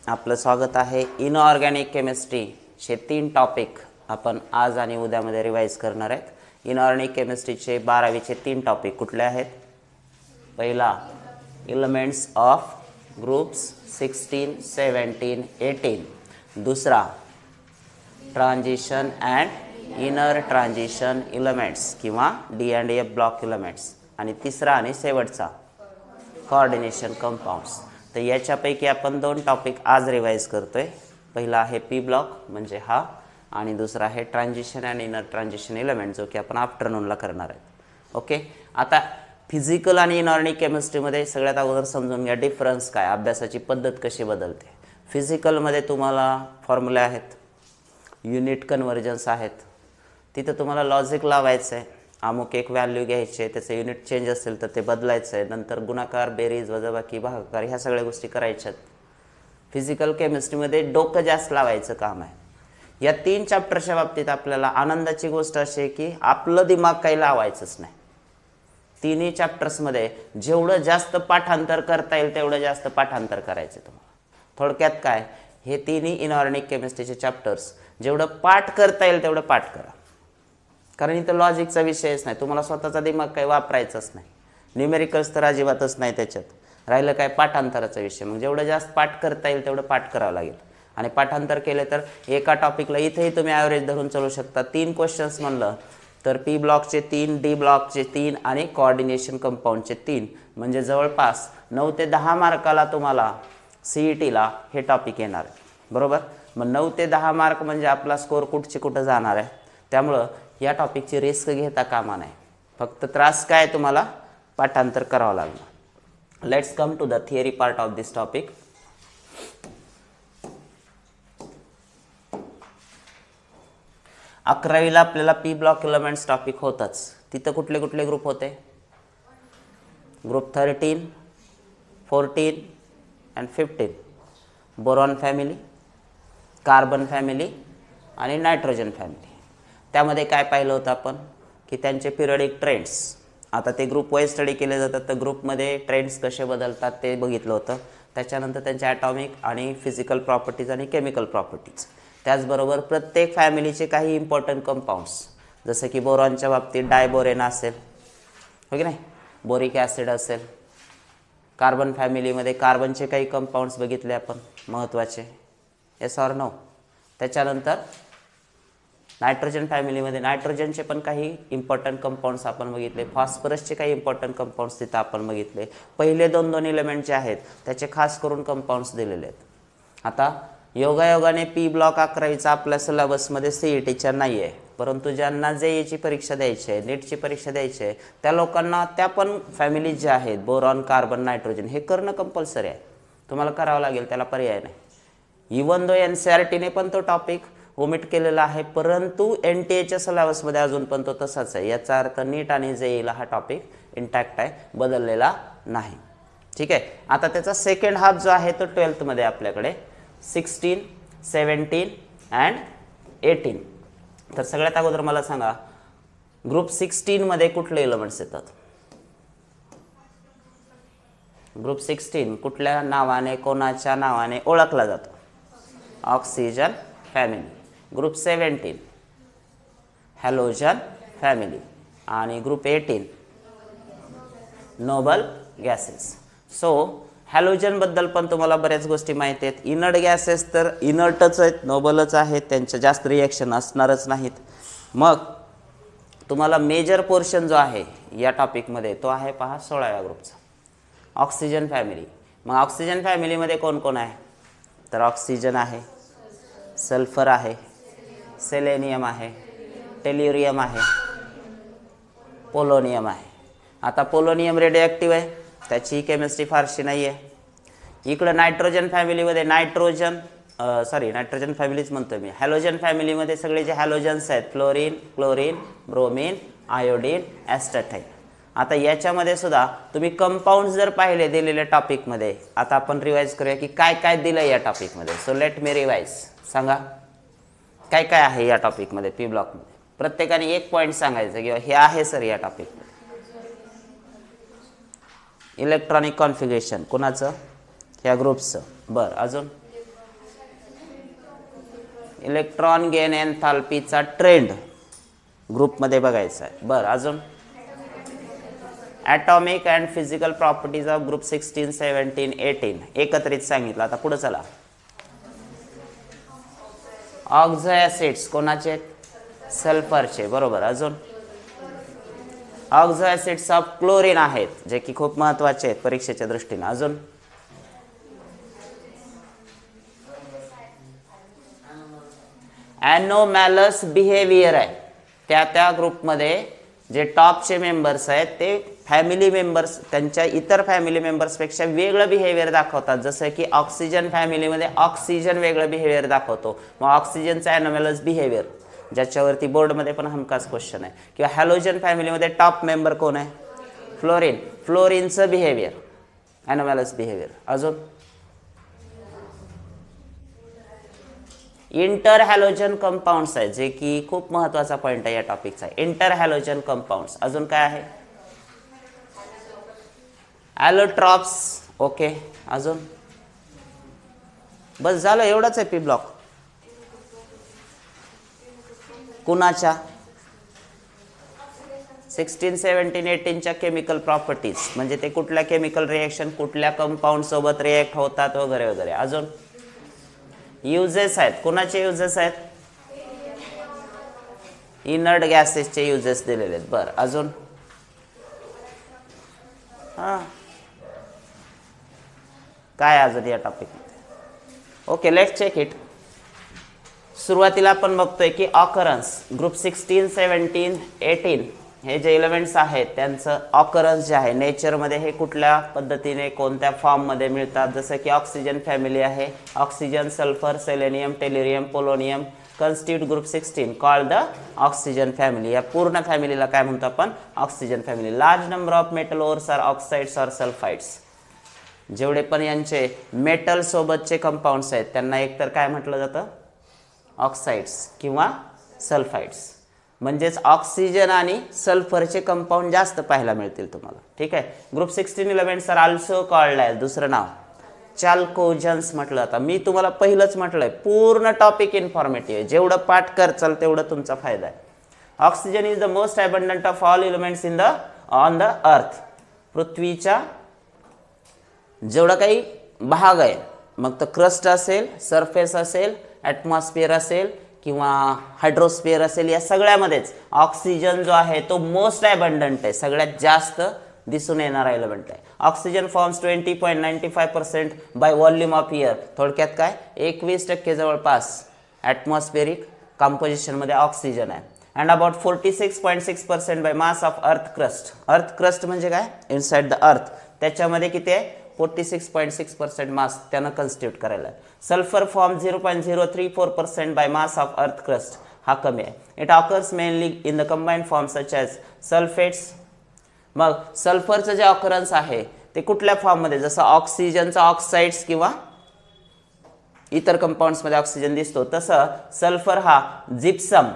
आपलं स्वागत आहे. इनऑर्गॅनिक केमिस्ट्रीचे 3 टॉपिक आपण आज आणि उद्यामध्ये रिवाइज करणार आहेत. इनऑर्गॅनिक केमिस्ट्रीचे 12वीचे 3 टॉपिक कुठले आहेत? पहिला एलिमेंट्स ऑफ ग्रुप्स 16, 17, 18. दुसरा transition and inner transition elements किंवा D&F ब्लॉक एलिमेंट्स. आणि तिसरा आणि शेवटचा कोऑर्डिनेशन कंपाऊंड्स. तर याच्यापैकी आपण 2 टॉपिक आज रिवाइज करतोय. पहिला आहे पी ब्लॉक म्हणजे हा, आणि दुसरा आहे transition and inner transition element जो की आपण आफ्टरनूनला करणार आहे. ओके, आता फिजिकल आणि इनऑर्गॅनिक केमिस्ट्रीमध्ये सगळ्यात अगोदर समजून घ्या डिफरन्स काय, अभ्यासाची पद्धत कशी बदलते. फिजिकलमध्ये तुम्हाला फॉर्म्युले आहेत, युनिट कन्व्हर्जन्स आहेत, तिथं तुम्हाला लॉजिक लावायचं आहे. अमुक एक व्हॅल्यू घ्यायचे, त्याचं युनिट चेंज असेल तर ते बदलायचं आहे, नंतर गुणाकार, बेरीज, वजाबाकी, भागाकार ह्या सगळ्या गोष्टी करायच्यात. फिजिकल केमिस्ट्रीमध्ये डोकं जास्त लावायचं काम आहे. या 3 चॅप्टरच्या बाबतीत आपल्याला आनंदाची गोष्ट अशी आहे की आपलं दिमाग काही लावायचंच नाही. 3ही चॅप्टर्समध्ये जेवढं जास्त पाठांतर करता येईल तेवढं जास्त पाठांतर करायचं तुम्हाला. थोडक्यात काय, हे 3ही इनऑर्गॅनिक केमिस्ट्रीचे चॅप्टर्स जेवढं पाठ करता येईल तेवढं पाठ करा, कारण इथं लॉजिकचा विषयच नाही. तुम्हाला स्वतःचा दिमाग काही वापरायचाच नाही. न्यूमेरिकल्स तर अजिबातच नाही त्याच्यात. राहिलं काय, पाठांतराचा विषय. मग जेवढं जास्त पाठ करता येईल तेवढं पाठ करावं लागेल. आणि पाठांतर केलं तर एका टॉपिकला इथेही तुम्ही ॲव्हरेज धरून चालू शकता. 3 क्वेश्चन्स म्हणलं तर पी ब्लॉकचे 3, डी ब्लॉकचे 3 आणि कोऑर्डिनेशन कंपाऊंडचे 3, म्हणजे जवळपास 9 ते 10 मार्काला तुम्हाला CETला हे टॉपिक येणार आहे. बरोबर. मग 9 ते 10 मार्क म्हणजे आपला स्कोअर कुठं जाणार आहे. त्यामुळं या टॉपिकची रिस्क घेता कामा नाही. फक्त त्रास काय, तुम्हाला पाठांतर करावं लागणार. Let's come to the theory part of this topic. अकरावीला आपल्याला पी ब्लॉक एलिमेंट्स टॉपिक होताच. तिथं कुठले कुठले ग्रुप होते? Group 13, 14 and 15. Boron family, carbon family आणि नायट्रोजन फॅमिली. त्यामध्ये काय पाहिलं होतं आपण की त्यांचे पिरियडिक ट्रेंड्स. आता ते ग्रुप वाईज स्टडी केले जातात, तर ग्रुपमध्ये ट्रेंड्स कसे बदलतात ते बघितलं होतं. त्याच्यानंतर त्यांचे ॲटॉमिक आणि फिजिकल प्रॉपर्टीज आणि केमिकल प्रॉपर्टीज. त्याचबरोबर प्रत्येक फॅमिलीचे काही इम्पॉर्टंट कंपाऊंड्स, जसं की बोरॉनच्या बाबतीत डायबोरेन असेल, हो की नाही, बोरिक ॲसिड असेल. कार्बन फॅमिलीमध्ये कार्बनचे काही कंपाऊंड्स बघितले आपण महत्त्वाचे, येस ऑर नो. त्याच्यानंतर नायट्रोजन फॅमिलीमध्ये नायट्रोजनचे पण काही इम्पॉर्टंट कंपाऊंड्स आपण बघितले. फॉस्फरसचे काही इम्पॉर्टंट कंपाऊंड्स तिथं आपण बघितले. पहिले 2 एलिमेंट जे आहेत त्याचे खास करून कंपाऊंड्स दिलेले आहेत. आता योगायोगाने पी ब्लॉक 11वीचा आपल्या सिलेबसमध्ये CETच्या नाही आहे, परंतु ज्यांना JEEची परीक्षा द्यायची आहे, नीटची परीक्षा द्यायची आहे, त्या लोकांना त्या पण फॅमिलीज ज्या आहेत बोरॉन, कार्बन, नायट्रोजन हे करणं कंपल्सरी आहे. तुम्हाला करावं लागेल, त्याला पर्याय नाही. इवन दो NCERTने पण तो टॉपिक ओमिट केलेला आहे, परंतु NTAच्या सिलेबसमध्ये अजून पण तो तसाच आहे. याचा अर्थ नीट आणि JEEला हा टॉपिक इंटॅक्ट आहे, बदललेला नाही. ठीक आहे. आता त्याचा सेकंड हाफ जो आहे तो 12th मध्ये आपल्याकडे 16, 17 अँड 18. तर सगळ्यात अगोदर मला सांगा, ग्रुप 16 मध्ये कुठले एलिमेंट्स येतात? ग्रुप 16 कुठल्या नावाने, कोणाच्या नावाने ओळखला जातो? Oxygen family. Group 17 halogen family. आणि ग्रुप 18 नोबल गॅसेस. सो हॅलोजनबद्दल पण तुम्हाला बऱ्याच गोष्टी माहिती आहेत. इनर्ट गॅसेस तर इनर्टच आहेत, नोबलच आहेत, त्यांच्या जास्त रिॲक्शन असणारच नाहीत. मग तुम्हाला मेजर पोर्शन जो आहे या टॉपिकमध्ये तो आहे पहा 16व्या ग्रुपचा, ऑक्सिजन फॅमिली. मग ऑक्सिजन फॅमिलीमध्ये कोण कोण आहे? तर ऑक्सिजन आहे, सल्फर आहे, सेलेनियम आहे, टेल्युरियम आहे, पोलोनियम आहे. आता पोलोनियम रेडिओॲक्टिव्ह आहे, त्याची केमिस्ट्री फारशी नाही आहे. इकडं नायट्रोजन फॅमिलीमध्ये नायट्रोजन फॅमिलीच म्हणतो मी. हॅलोजन फॅमिलीमध्ये सगळे जे हॅलोजन्स आहेत, फ्लोरीन, क्लोरीन, ब्रोमीन, आयोडीन, ॲस्टॅटाईन. आता याच्यामध्ये सुद्धा तुम्ही कंपाऊंड जर पाहिले दिलेल्या टॉपिकमध्ये, आता आपण रिवाइज करूया की काय काय दिलं या टॉपिकमध्ये. So let me revise. सांगा काय काय आहे या टॉपिकमध्ये पी ब्लॉकमध्ये. प्रत्येकाने एक पॉईंट सांगायचं किंवा हे आहे सर या टॉपिकमध्ये. इलेक्ट्रॉनिक कॉन्फिगरेशन कोणाचं? ह्या ग्रुप्सचं. बरं, अजून इलेक्ट्रॉन गेन एन्थाल्पीचा ट्रेंड ग्रुपमध्ये बघायचा आहे. बरं, अजून atomic and physical properties of group 16, 17, 18 एकत्रित सांगितलं. आता पुढे चला. ऑक्झो ॲसिड्स कोणाचे? सल्फरचे. बरोबर. अजून ऑक्झो ॲसिड्स ऑफ क्लोरीन आहेत, जे की खूप महत्त्वाचे आहेत परीक्षेच्या दृष्टीने. अजून ॲनोमॅलस बिहेवियर आहे. त्या ग्रुपमध्ये जे टॉपचे मेंबर्स आहेत ते फॅमिली मेंबर्स त्यांच्या इतर फॅमिली मेंबर्सपेक्षा वेगळं बिहेवियर दाखवतात. जसं की ऑक्सिजन फॅमिलीमध्ये ऑक्सिजन वेगळं बिहेवियर दाखवतो, मग ऑक्सिजनचा ॲनोमॅलस बिहेवियर, ज्याच्यावरती बोर्डमध्ये पण हमखास क्वेश्चन आहे. किंवा हॅलोजन फॅमिलीमध्ये टॉप मेंबर कोण आहे? फ्लोरीन. फ्लोरीनचं बिहेवियर ॲनोमॅलस बिहेवियर. अजून इंटर हॅलोजन कंपाऊंड्स आहे, जे की खूप महत्त्वाचा पॉईंट आहे या टॉपिकचा. Inter halogen compounds. अजून काय आहे? ॲलोट्रॉप्स. ओके. अजून बस झालं, एवढंच आहे पी ब्लॉक. कुणाच्या? 16, 17, 18च्या केमिकल प्रॉपर्टीज, म्हणजे ते कुठल्या केमिकल रिएक्शन कुठल्या कंपाऊंड सोबत रिएक्ट होतात वगैरे वगैरे. अजून युजेस आहेत. कुणाचे युजेस आहेत? इनर्ट गॅसेसचे युजेस दिलेले आहेत. बरं, अजून काय अजून या टॉपिकमध्ये? Okay, let's check it. सुरुवातीला आपण बघतोय की ऑकरन्स ग्रुप 16, 17, 18 हे जे एलिमेंट्स आहेत त्यांचं ऑकरन्स जे आहे नेचरमध्ये हे कुठल्या पद्धतीने कोणत्या फॉर्ममध्ये मिळतात. जसं की ऑक्सिजन फॅमिली आहे. Oxygen, sulphur, selenium, tellurium, polonium constitute group 16 called the oxygen family. या पूर्ण फॅमिलीला काय म्हणतो आपण? Oxygen family. Large number of metal ores are oxides or sulphides. जेवढे पण यांचे मेटल सोबतचे कंपाऊंड्स आहेत त्यांना एकतर काय म्हटलं जातं? ऑक्साइड्स किंवा सल्फाइड्स. म्हणजेच ऑक्सिजन आणि सल्फरचे कंपाऊंड जास्त पाहायला मिळतील तुम्हाला. ठीक आहे. Group 16 elements are also called आहे, दुसरं नाव चाल्कोजन्स म्हटलं जातं. मी तुम्हाला पहिलंच म्हटलंय पूर्ण टॉपिक इन्फॉर्मेटिव्ह आहे. जेवढं पाठ करचाल तेवढं तुमचा फायदा आहे. Oxygen is the most abundant of all elements on the earth. पृथ्वीच्या जेवढा काही भाग आहे, मग तर क्रस्ट असेल, सरफेस असेल, ॲटमॉस्फिअर असेल किंवा हायड्रोस्फिअर असेल, या सगळ्यामध्येच ऑक्सिजन जो आहे तो मोस्ट अबंडंट आहे, सगळ्यात जास्त दिसून येणारा एलिमेंट आहे. Oxygen forms 20.95% by volume of air. थोडक्यात काय? 21% जवळपास ॲटमॉस्फेरिक कंपोजिशनमध्ये ऑक्सिजन आहे. And about 46.6% by mass of earth crust. Earth crust म्हणजे काय? Inside the earth. त्याच्यामध्ये किती आहे? 46.6% मास त्यानं कन्स्टिट्यूट करायला आहे. Sulphur form 0.034% by mass of earth crust. हा कमी आहे. It occurs mainly in the combined form such as sulphates. मग सल्फरचं जे ऑकरन्स आहे ते कुठल्या फॉर्ममध्ये? जसं ऑक्सिजनचा ऑक्साइड्स किंवा इतर कंपाऊंड्समध्ये ऑक्सिजन दिसतो, तसं सल्फर हा जिप्सम.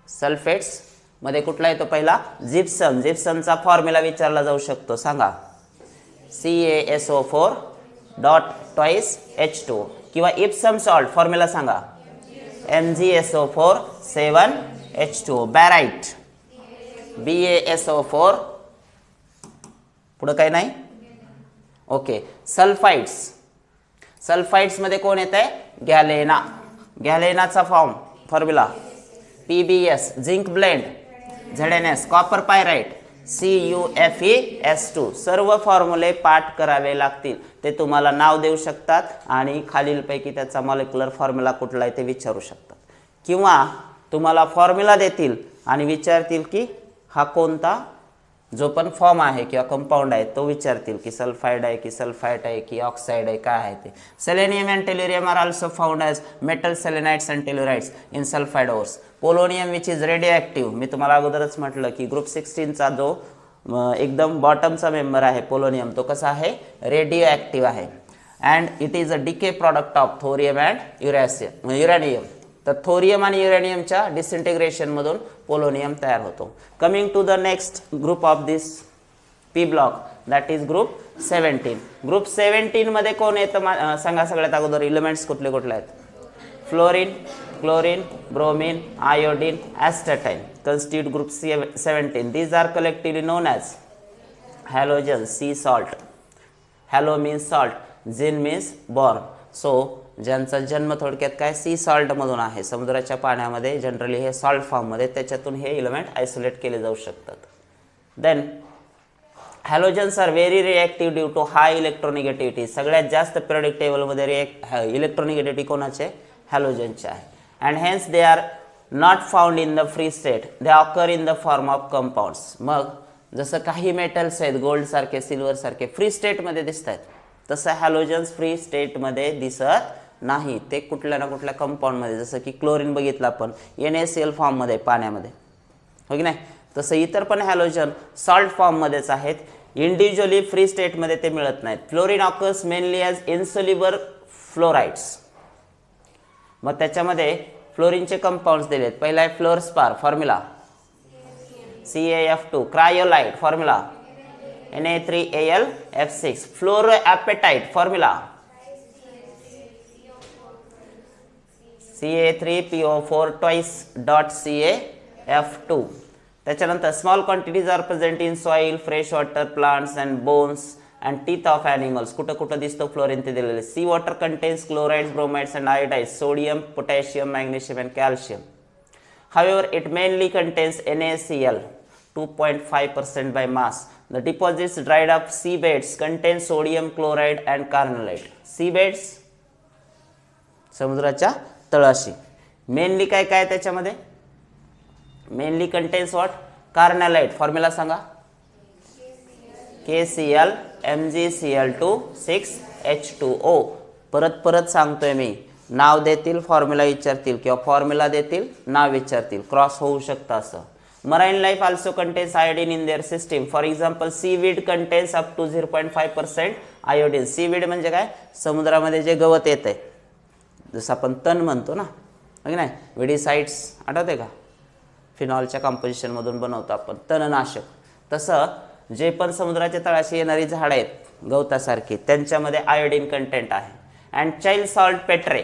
सल्फेट्स मध्ये कुठला येतो पहिला? जिप्सम. जिप्समचा फॉर्म्युला विचारला जाऊ शकतो, सांगा. CaSO4 डॉट ट्वाइस H2 किंवा इप्सम सॉल्ट फॉर्म्युला सांगा. MgSO4 7H2. बॅराइट BaSO4 पुढं काही नाही. ओके. सल्फाइड्स. सल्फाइड्स मध्ये कोण येत आहे? गॅलेना. गॅलेनाचा formula PbS. Zinc blende ZnS. Copper pyrite CuFeS2. सर्व फॉर्म्युले पाठ करावे लागतील. ते तुम्हाला नाव देऊ शकतात आणि खालीलपैकी त्याचा मॉलिक्युलर फॉर्म्युला कुठला आहे ते विचारू शकतात. किंवा तुम्हाला फॉर्म्युला देतील आणि विचारतील की हा कोणता जो पण फॉर्म आहे किंवा कंपाऊंड आहे तो विचारतील की सल्फाइड आहे की सल्फाइट आहे की ऑक्साइड आहे, काय आहे ते. Selenium and tellurium are also found as metal selenites and tellurides in sulphide ores. Polonium which is radioactive. मी तुम्हाला अगोदरच म्हटलं की ग्रुप 16चा जो एकदम बॉटमचा मेंबर आहे पोलोनियम, तो कसा आहे? रेडिओ ॲक्टिव्ह आहे. And it is a decay product of thorium and uranium. तर थोरियम आणि युरेनियमच्या डिसइंटिग्रेशनमधून पोलोनियम तयार होतो. Coming to the next group of this P block, that is group 17. Group 17 मध्ये कोण येतं सांगा सगळ्यात अगोदर? एलिमेंट्स कुठले कुठले आहेत? Fluorine, chlorine, bromine, iodine, astatine constitute group 17. These are collectively known as halogens, sea salt. Halo means salt, zin means born. So ज्यांचा जन्म थोडक्यात काय सी सॉल्ट मधून आहे, समुद्राच्या पाण्यामध्ये जनरली हे सॉल्ट फॉर्म मध्ये, त्याच्यातून हे इलेमेंट आयसोलेट केले जाऊ शकतात. Then halogens are very reactive due to high electronegativity. सगळ्यात जास्त पिरियडिक टेबल मध्ये इलेक्ट्रोनिगेटिव्हिटी कोणाचे? हॅलोजनचे आहे. And hence they are not found in the free state, they occur in the form of compounds. मग जसं काही मेटल्स आहेत गोल्ड सारखे, सिल्वर सारखे फ्री स्टेट मध्ये दिसत आहेत, तसं हॅलोजन्स फ्री स्टेट मध्ये दिसत नाही. ते कुठल्या ना कुठल्या कंपाऊंड मध्ये, जसं की क्लोरीन बघितलं आपण NaCl फॉर्म मध्ये पाण्यामध्ये, हो की नाही, तसं इतर पण हॅलोजन सॉल्ट फॉर्म मध्येच आहेत. इंडिव्हिज्युअली फ्री स्टेट मध्ये ते मिळत नाहीत. Fluorine occurs mainly as insoluble fluorides. मग त्याच्यामध्ये फ्लोरीनचे कंपाऊंड्स दिलेत. पहिला आहे fluorspar, formula CaF2. Cryolite, formula Na3Al(F6). Fluorapatite, formula Ca3PO4 twice dot CaF2. त्याच्यानंतर small quantities are present in soil, fresh water, plants and bones and teeth of animals. कुठं कुठं दिसतो फ्लोरीन ते दिलेले. Sea water contains chlorides, bromides and iodides, sodium, potassium, magnesium and calcium. However, it mainly contains NaCl, 2.5% by mass. The deposits dried up seabeds contain sodium chloride and carnallite. Seabeds समुद्राच्या तळाशी. Mainly काय काय त्याच्यामध्ये? Mainly contains what? Carnallite. Formula सांगा. KCl MgCl2 6H2O. परत परत सांगतोय मी, नाव देतील, फॉर्म्युला विचारतील, किंवा फॉर्म्युला देतील, नाव विचारतील, क्रॉस होऊ शकतं असं. Marine life also contains iodine in their system. For example seaweed contains up to 0.5% iodine. Seaweed म्हणजे काय? समुद्रामध्ये जे गवत येत आहे, जसं आपण तण म्हणतो ना, नाही, विडीसाइड्स आठवते का? फिनॉलच्या कंपोजिशन मधून बनवतो आपण तणनाशक. तसं जे पण समुद्राच्या तळाशी येणारी झाडं आहेत गवतासारखी, त्यांच्यामध्ये आयोडीन कंटेंट आहे. And Chile saltpetre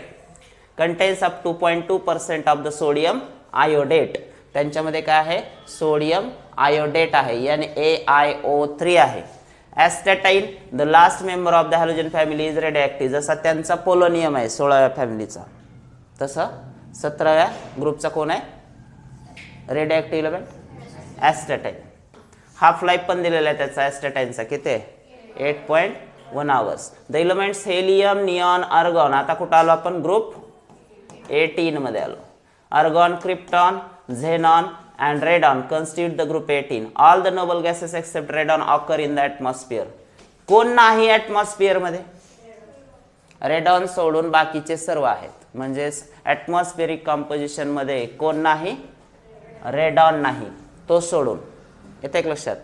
contains up 2.2% of the sodium iodate. त्यांच्यामध्ये काय आहे? सोडियम आयोडेट आहे, NaIO3 आहे. Astatine, the last member of the halogen family is radioactive. जसा त्यांचा पोलोनियम आहे 16व्या फॅमिलीचा, तसं 17व्या ग्रुपचा कोण आहे? रेडिएक्टिव्ह इलेमेंट ॲस्टॅटाईन. हाफ लाईफ पण दिलेला आहे त्याचा ॲस्टॅटाईनचा, किती आहे? 8.1 hours. The elements helium, neon, argon. आता कुठं आलो आपण? ग्रुप 18 मध्ये आलो. Argon, krypton, xenon and radon constitute the group 18. All the noble gases except radon occur in the atmosphere. कोण नाही atmosphere मध्ये? रेडॉन सोडून बाकीचे सर्व आहेत. म्हणजे atmospheric composition मध्ये कोण नाही? रेडॉन नाही, तो सोडून. येते एक लक्षात.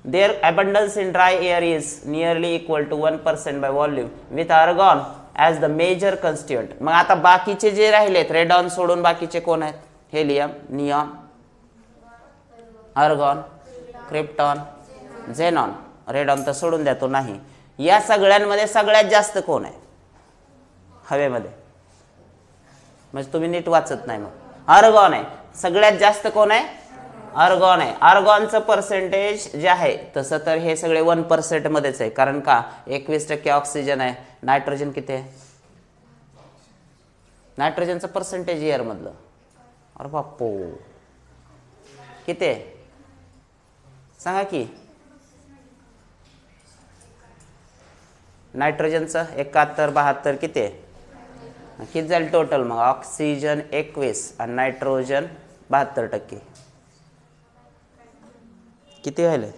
Their abundance in dry air is nearly equal to 1% by volume with argon as the major constituent. मग आता बाकीचे जे राहिलेत रेडॉन सोडून बाकीचे कोण आहेत? Helium, neon, argon, krypton, xenon. Radon तर सोडून द्या, तो नाही. या सगळ्यांमध्ये सगळ्यात जास्त कोण आहे हवेमध्ये? म्हणजे तुम्ही नीट वाचत नाही. मग आर्गॉन आहे. सगळ्यात जास्त कोण आहे? आर्गॉन आहे. आर्गॉनचं पर्सेंटेज जे आहे तसं तर हे सगळे 1% मध्येच आहे. कारण का? 21% ऑक्सिजन आहे. नायट्रोजन किती आहे? नायट्रोजनचं पर्सेंटेज एअर मधलं, अरे बापो, किती आहे सांगा की? नायट्रोजनचं 71, 72 किती आहे? किती झालं टोटल? मग ऑक्सिजन 21 आणि नायट्रोजन 72%. किती व्हायले?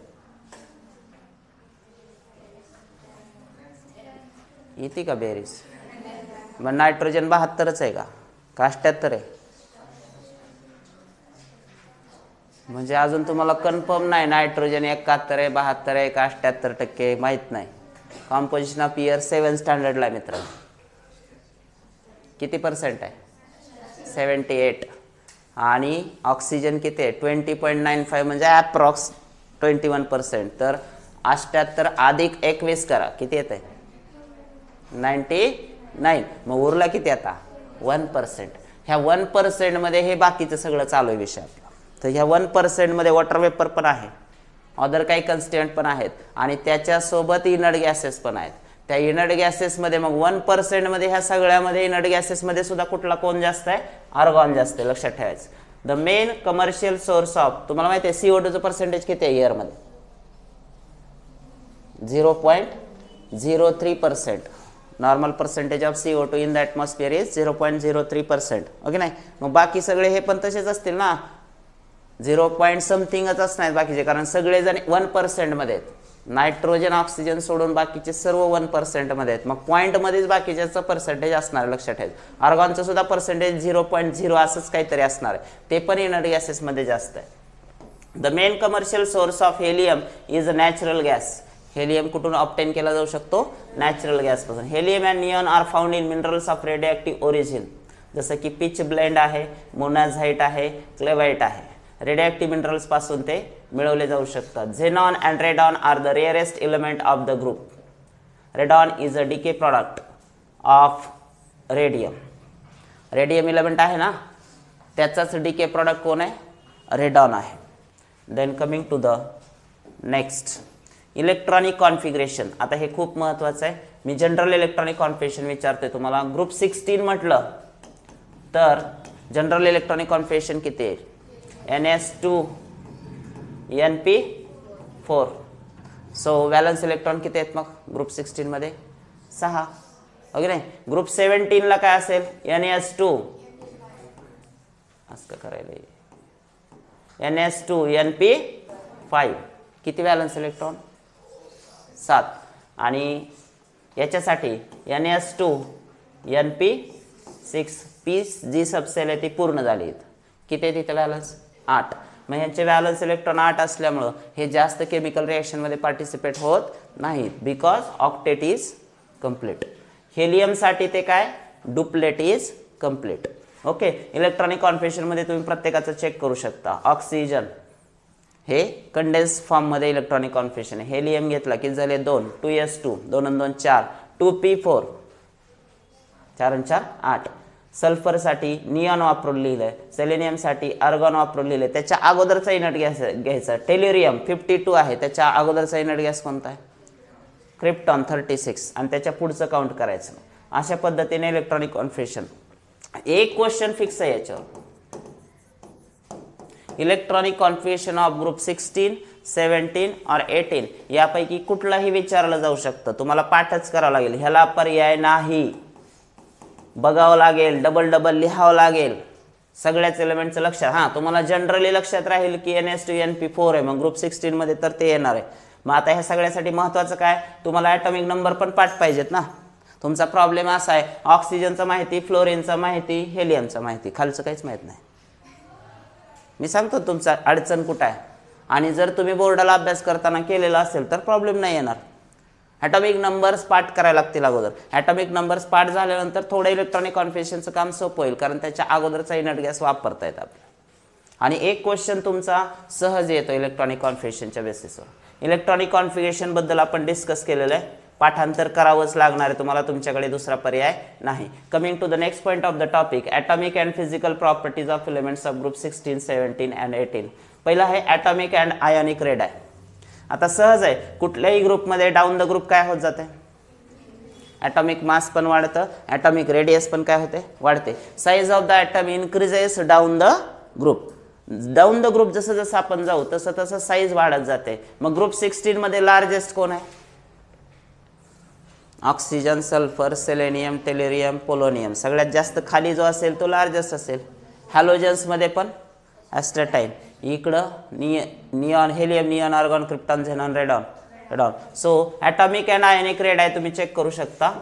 येते का बेरीज? मग नायट्रोजन 72च आहे का? 78 आहे? म्हणजे अजून तुम्हाला कन्फर्म नाही नायट्रोजन 71 आहे, 72 आहे का 78% माहित नाही. कॉम्पोजिशन ऑफ एअर 7 स्टँडर्डला आहे मित्रांनो. किती पर्सेंट आहे? 78. आणि ऑक्सिजन किती आहे? 20.95 म्हणजे अप्रॉक्स 21%. तर 78 अधिक 21 करा, किती येत आहे? 99. मग उरला किती आता? 1%. ह्या 1% मध्ये हे बाकीचं सगळं चालू आहे विषय आपला. तर ह्या 1% मध्ये वॉटर वेपर पण आहे, अदर काही कन्स्टिट्युएंट पण आहेत आणि त्याच्यासोबत इनर्ट गॅसेस पण आहेत. त्या इनर्ट गॅसेसमध्ये मग 1% मध्ये ह्या सगळ्यामध्ये इनर्ट गॅसेसमध्ये सुद्धा कुठला कोण जास्त आहे? आर्गॉन जास्त आहे, लक्षात ठेवायचं. The main commercial source of, तुम्हाला माहिती आहे CO2चं पर्सेंटेज किती आहे एअरमध्ये? 0.03%. Normal percentage of CO2 in the atmosphere is 0.03%. Okay नाही? मग बाकी सगळे हे पण तसेच असतील ना, 0. समथिंगच असणार बाकीचे, कारण सगळेजण 1% मध्ये आहेत. नायट्रोजन ऑक्सिजन सोडून बाकीचे सर्व 1% मध्ये आहेत. मग पॉईंटमध्येच बाकीच्याचं पर्सेंटेज असणार आहे, लक्षात ठेवायचं. आर्गॉनचं सुद्धा पर्सेंटेज 0.0 असंच काहीतरी असणार आहे, ते पण इनर्ट गॅसेसमध्ये जास्त आहे. The main commercial source of helium is a natural gas. Helium कुठून ऑब्टेन केला जाऊ शकतो? नॅचरल गॅसपासून. Helium and neon are found in minerals of radio origin, जसं की पिच ब्लेंड आहे, मोनाझाईट आहे, क्लेवाइट आहे. रेडिओ मिनरल्स पासून ते मिळवले जाऊ शकतात. Xenon and radon are the rarest element of the group. Radon is a decay product of radium. Radium element आहे ना, त्याचाच डीके प्रॉडक्ट कोण आहे? रेडॉन आहे. Then coming to the next, electronic configuration. आता हे खूप महत्त्वाचं आहे. मी जनरल इलेक्ट्रॉनिक कॉन्फिगरेशन विचारतोय तुम्हाला. ग्रुप 16 म्हटलं तर जनरल इलेक्ट्रॉनिक कॉन्फिगरेशन किती आहे? NS2 NP4. So valence electron किती आहेत मग ग्रुप 16 मध्ये? 6. ओके नाही? ग्रुप 17 ला काय असेल? NS2 असं करायला, NS2 NP5. किती व्हॅलन्स इलेक्ट्रॉन? 7. आणि याच्यासाठी NS2 NP6 पी जी सबसेल आहे ती पूर्ण झाली. किती आहे तिथे व्हॅलन्स? 8. मग ह्यांचे व्हॅलन्स इलेक्ट्रॉन 8 असल्यामुळं हे जास्त केमिकल रिएक्शनमध्ये पार्टिसिपेट होत नाहीत, बिकॉज ऑक्टेट इज कम्प्लीट. हेलियमसाठी ते काय? Duplet is complete. Okay. Electronic कॉन्फिगरेशनमध्ये तुम्ही प्रत्येकाचं चेक करू शकता. ऑक्सिजन हे कंडेन्स फॉर्ममध्ये इलेक्ट्रॉनिक कॉन्फिगरेशन आहे. हेलियम घेतला की झाले 2, 2s2, 2 आणि 2 4, 2p4, 4 आणि 4 8. सल्फरसाठी निऑन वापरून लिहिलंय, सेलेनियमसाठी आर्गॉन वापरून लिहिलंय. त्याच्या अगोदरचा इनर्ट गॅस घ्यायचा. टेल्युरियम 52 आहे, त्याच्या अगोदरचा इनर्ट गॅस कोणता आहे? क्रिप्टॉन 36. आणि त्याच्या पुढचं काउंट करायचं. अशा पद्धतीने इलेक्ट्रॉनिक कॉन्फिगरेशन. एक क्वेश्चन फिक्स आहे याच्यावर, इलेक्ट्रॉनिक कॉन्फिगरेशन ऑफ ग्रुप 16, 17 और 18 यापैकी कुठलाही विचारलं जाऊ शकतं. तुम्हाला पाठच करावं लागेल, ह्याला पर्याय नाही. बघावं लागेल, डबल लिहावं लागेल. सगळ्याच एलिमेंटचं लक्षात. हां, तुम्हाला जनरली लक्षात राहील की NS2 NP4 आहे, मग ग्रुप 16 मध्ये तर ते येणार आहे. मग आता ह्या सगळ्यासाठी महत्त्वाचं काय? तुम्हाला ॲटॉमिक नंबर पण पाठ पाहिजेत ना. तुमचा प्रॉब्लेम असा आहे, ऑक्सिजनचं माहिती, फ्लोरिनचं माहिती, हेलियमचं माहिती, खालचं काहीच माहीत नाही. मी सांगतो तुमचा अडचण कुठं आहे. आणि जर तुम्ही बोर्डाला अभ्यास करताना केलेला असेल तर प्रॉब्लेम नाही येणार. ॲटॉमिक नंबर्स पाठ करायला लागतील अगोदर. ॲटॉमिक नंबर्स पाठ झाल्यानंतर थोडं इलेक्ट्रॉनिक कॉन्फिगरेशनचं काम सोपं होईल, कारण त्याच्या अगोदरचा इनर्ट गॅस वापरता येत आपल्याला. आणि एक क्वेश्चन तुमचा सहज येतो इलेक्ट्रॉनिक कॉन्फिगरेशनच्या बेसिसवर. इलेक्ट्रॉनिक कॉन्फिगरेशनबद्दल आपण डिस्कस केलेलं आहे. पाठांतर करावंच लागणार आहे तुम्हाला, तुमच्याकडे दुसरा पर्याय नाही. Coming to the next point of the topic, atomic and physical properties of elements of group 16, 17 and 18. पहिला आहे ॲटॉमिक अँड आयोनिक रेडाय. आता सहज आहे, कुठल्याही ग्रुपमध्ये डाऊन द ग्रुप काय होत जाते? ॲटॉमिक मास पण वाढतं, ॲटॉमिक रेडियस पण काय होते? वाढते. Size of the atom increases down the group. Down the group जसं जसं आपण जाऊ तसं तसं साईज वाढत जाते. मग ग्रुप 16 मध्ये लार्जेस्ट कोण आहे? Oxygen, sulphur, selenium, tellurium, polonium. सगळ्यात जास्त खाली जो असेल तो लार्जेस्ट असेल. हॅलोजन्समध्ये पण ॲस्ट्राटाईन. इकडं neon, helium, neon, argon, krypton, xenon, radon. So atomic and ionic radii तुम्ही चेक करू शकता.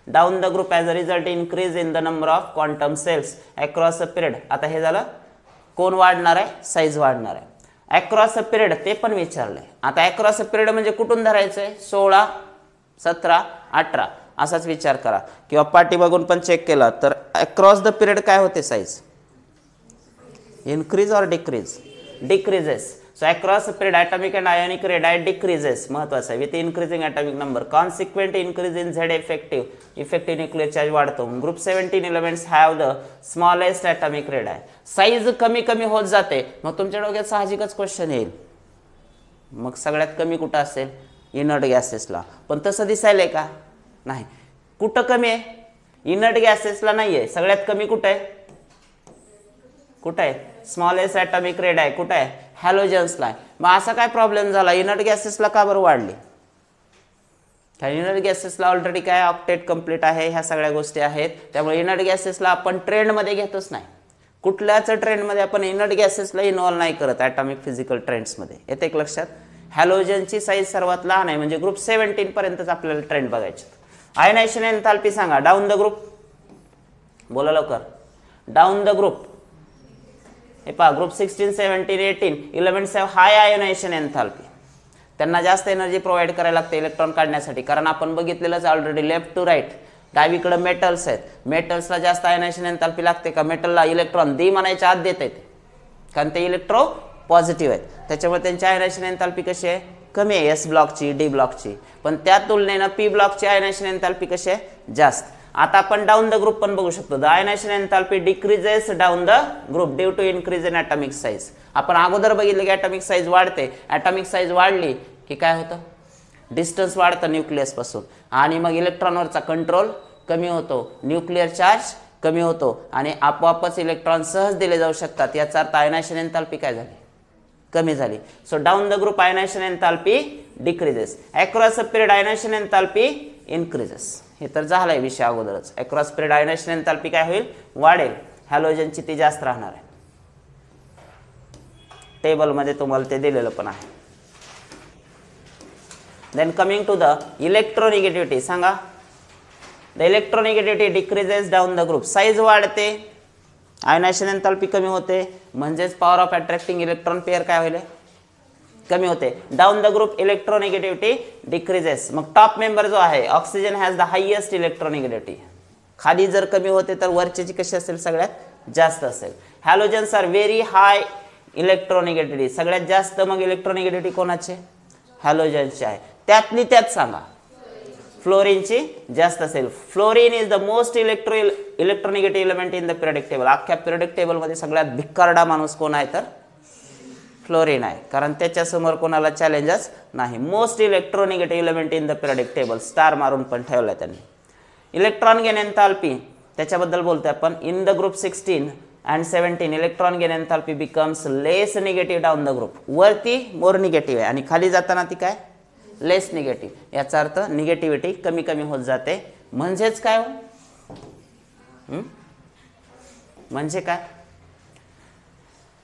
Down the group as a result increase in the number of quantum shells across a period. आता हे झालं कोण वाढणार आहे? साईज वाढणार आहे. अक्रॉस अ पिरियड ते पण विचारलंय. आता अक्रॉस अ पिरियड म्हणजे कुठून धरायचंय? 16, 17, 18 असाच विचार करा, किंवा पाठी बघून पण चेक केला तर अक्रॉस द पिरियड काय होते साईज? इन्क्रीज और decrease? Decreases. So across period atomic and ionic radii decreases, महत्वाचं आहे, with increasing atomic number, consequent increase in Z effective nuclear charge वाढतो. Group 17 elements have the smallest atomic radii. Size कमी कमी होत जाते. मग तुमच्या डोक्यात साहजिकच क्वेश्चन येईल, मग सगळ्यात कमी कुठं असेल? इनर्ट गॅसेसला. पण तसं दिसायलंय का? नाही. कुठं कमी आहे? इनर्ट गॅसेसला नाही आहे. सगळ्यात कमी कुठं आहे? कुठं आहे? स्मॉलेस्ट ॲटॉमिक रेडाई कुठं आहे? हॅलोजन्सला आहे. मग असा काय प्रॉब्लेम झाला? इनर्ट गॅसेसला का बरं वाढली? कारण इनर्ट गॅसेसला ऑलरेडी काय ऑक्टेट कंप्लीट आहे, ह्या सगळ्या गोष्टी आहेत. त्यामुळे इनर्ट गॅसेसला आपण ट्रेंडमध्ये घेतच नाही. कुठल्याच ट्रेंडमध्ये आपण इनर्ट गॅसेसला इन्व्हॉल्व नाही करत ॲटॉमिक फिजिकल ट्रेंड्समध्ये. येते एक लक्षात? हॅलोजनची साईज सर्वात लहान आहे, म्हणजे ग्रुप 17 पर्यंतच आपल्याला ट्रेंड बघायचे. आयनायझेशन एन्थाल्पी सांगा. डाऊन द ग्रुप, बोला लवकर. डाऊन द ग्रुप, हे पहा, group 16, 17, 18 elements have high ionization enthalpy. त्यांना जास्त एनर्जी प्रोव्हाइड करायला लागते इलेक्ट्रॉन काढण्यासाठी, कारण आपण बघितलेलंच ऑलरेडी लेफ्ट टू राईट. डावीकडे मेटल्स आहेत, मेटल्सला जास्त आयोनायझेशन एन्थाल्पी लागते का? मेटलला इलेक्ट्रॉन दी म्हणायच्या आत देत आहेत, कारण ते इलेक्ट्रो पॉझिटिव्ह आहेत. त्याच्यामुळे त्यांची आयोनायझेशन एन्थाल्पी कशी आहे? कमी आहे, एस ब्लॉकची, डी ब्लॉकची. पण त्या तुलनेनं पी ब्लॉकची आयोनायझेशन एन्थाल्पी कशी आहे? जास्त. आता आपण डाऊन द ग्रुप पण बघू शकतो. The ionization enthalpy decreases down the group due to increase in atomic size. आपण अगोदर बघितलं की ॲटॉमिक साईज वाढते. ॲटॉमिक साईज वाढली की काय होतं? डिस्टन्स वाढतं न्यूक्लियस पासून, आणि मग इलेक्ट्रॉनवरचा कंट्रोल कमी होतो, न्यूक्लिअर चार्ज कमी होतो, आणि आपोआपच इलेक्ट्रॉन सहज दिले जाऊ शकतात. याचा अर्थ आयोनायझेशन एन्थाल्पी काय झाली? कमी झाली. So down the group ionization enthalpy decreases. Across a period ionization enthalpy increases. हे तर झालंय विषय अगोदरच. अक्रॉस पिरियड आयोनायझेशन एन्थाल्पी काय होईल? वाढेल. हॅलोजनची ती जास्त राहणार आहे. टेबलमध्ये तुम्हाला ते दिलेलं पण आहे. Then coming to the electronegativity सांगा. The electronegativity decreases down the group. Size वाढते, आयोनायझेशन एन्थाल्पी कमी होते, म्हणजेच power of attracting electron pair काय होईल? कमी होते. Down the group electronegativity decreases. मग टॉप मेंबर जो आहे oxygen has the highest electronegativity. खाली जर कमी होते तर वरची कशी असेल? सगळ्यात जास्त असेल. Halogens are very high electronegativity. सगळ्यात जास्त मग इलेक्ट्रोनिगेटिव्हिटी कोणाचे? हॅलोजन्सची आहे. त्यातली त्यात सांगा. फ्लोरीनची जास्त असेल. Fluorine is the most electronegative element in the periodic table. अख्ख्या पिरियडिक टेबलमध्ये सगळ्यात भिक्कारडा माणूस कोण आहे? तर फ्लोरीन आहे, कारण त्याच्यासमोर कोणाला चॅलेंजच नाही. Most electronegative element in the periodic table. Star मारून पण ठेवलाय त्यांनी. इलेक्ट्रॉन गेन एन्थाल्पी त्याच्याबद्दल बोलतोय आपण. In the group 16 and 17 electron gain enthalpy becomes less negative down the group. वरती मोर निगेटिव्ह आहे, आणि खाली जाताना ती काय? लेस निगेटिव्ह. याचा अर्थ निगेटिव्हिटी कमी कमी होत जाते. म्हणजेच काय हो? म्हणजे काय?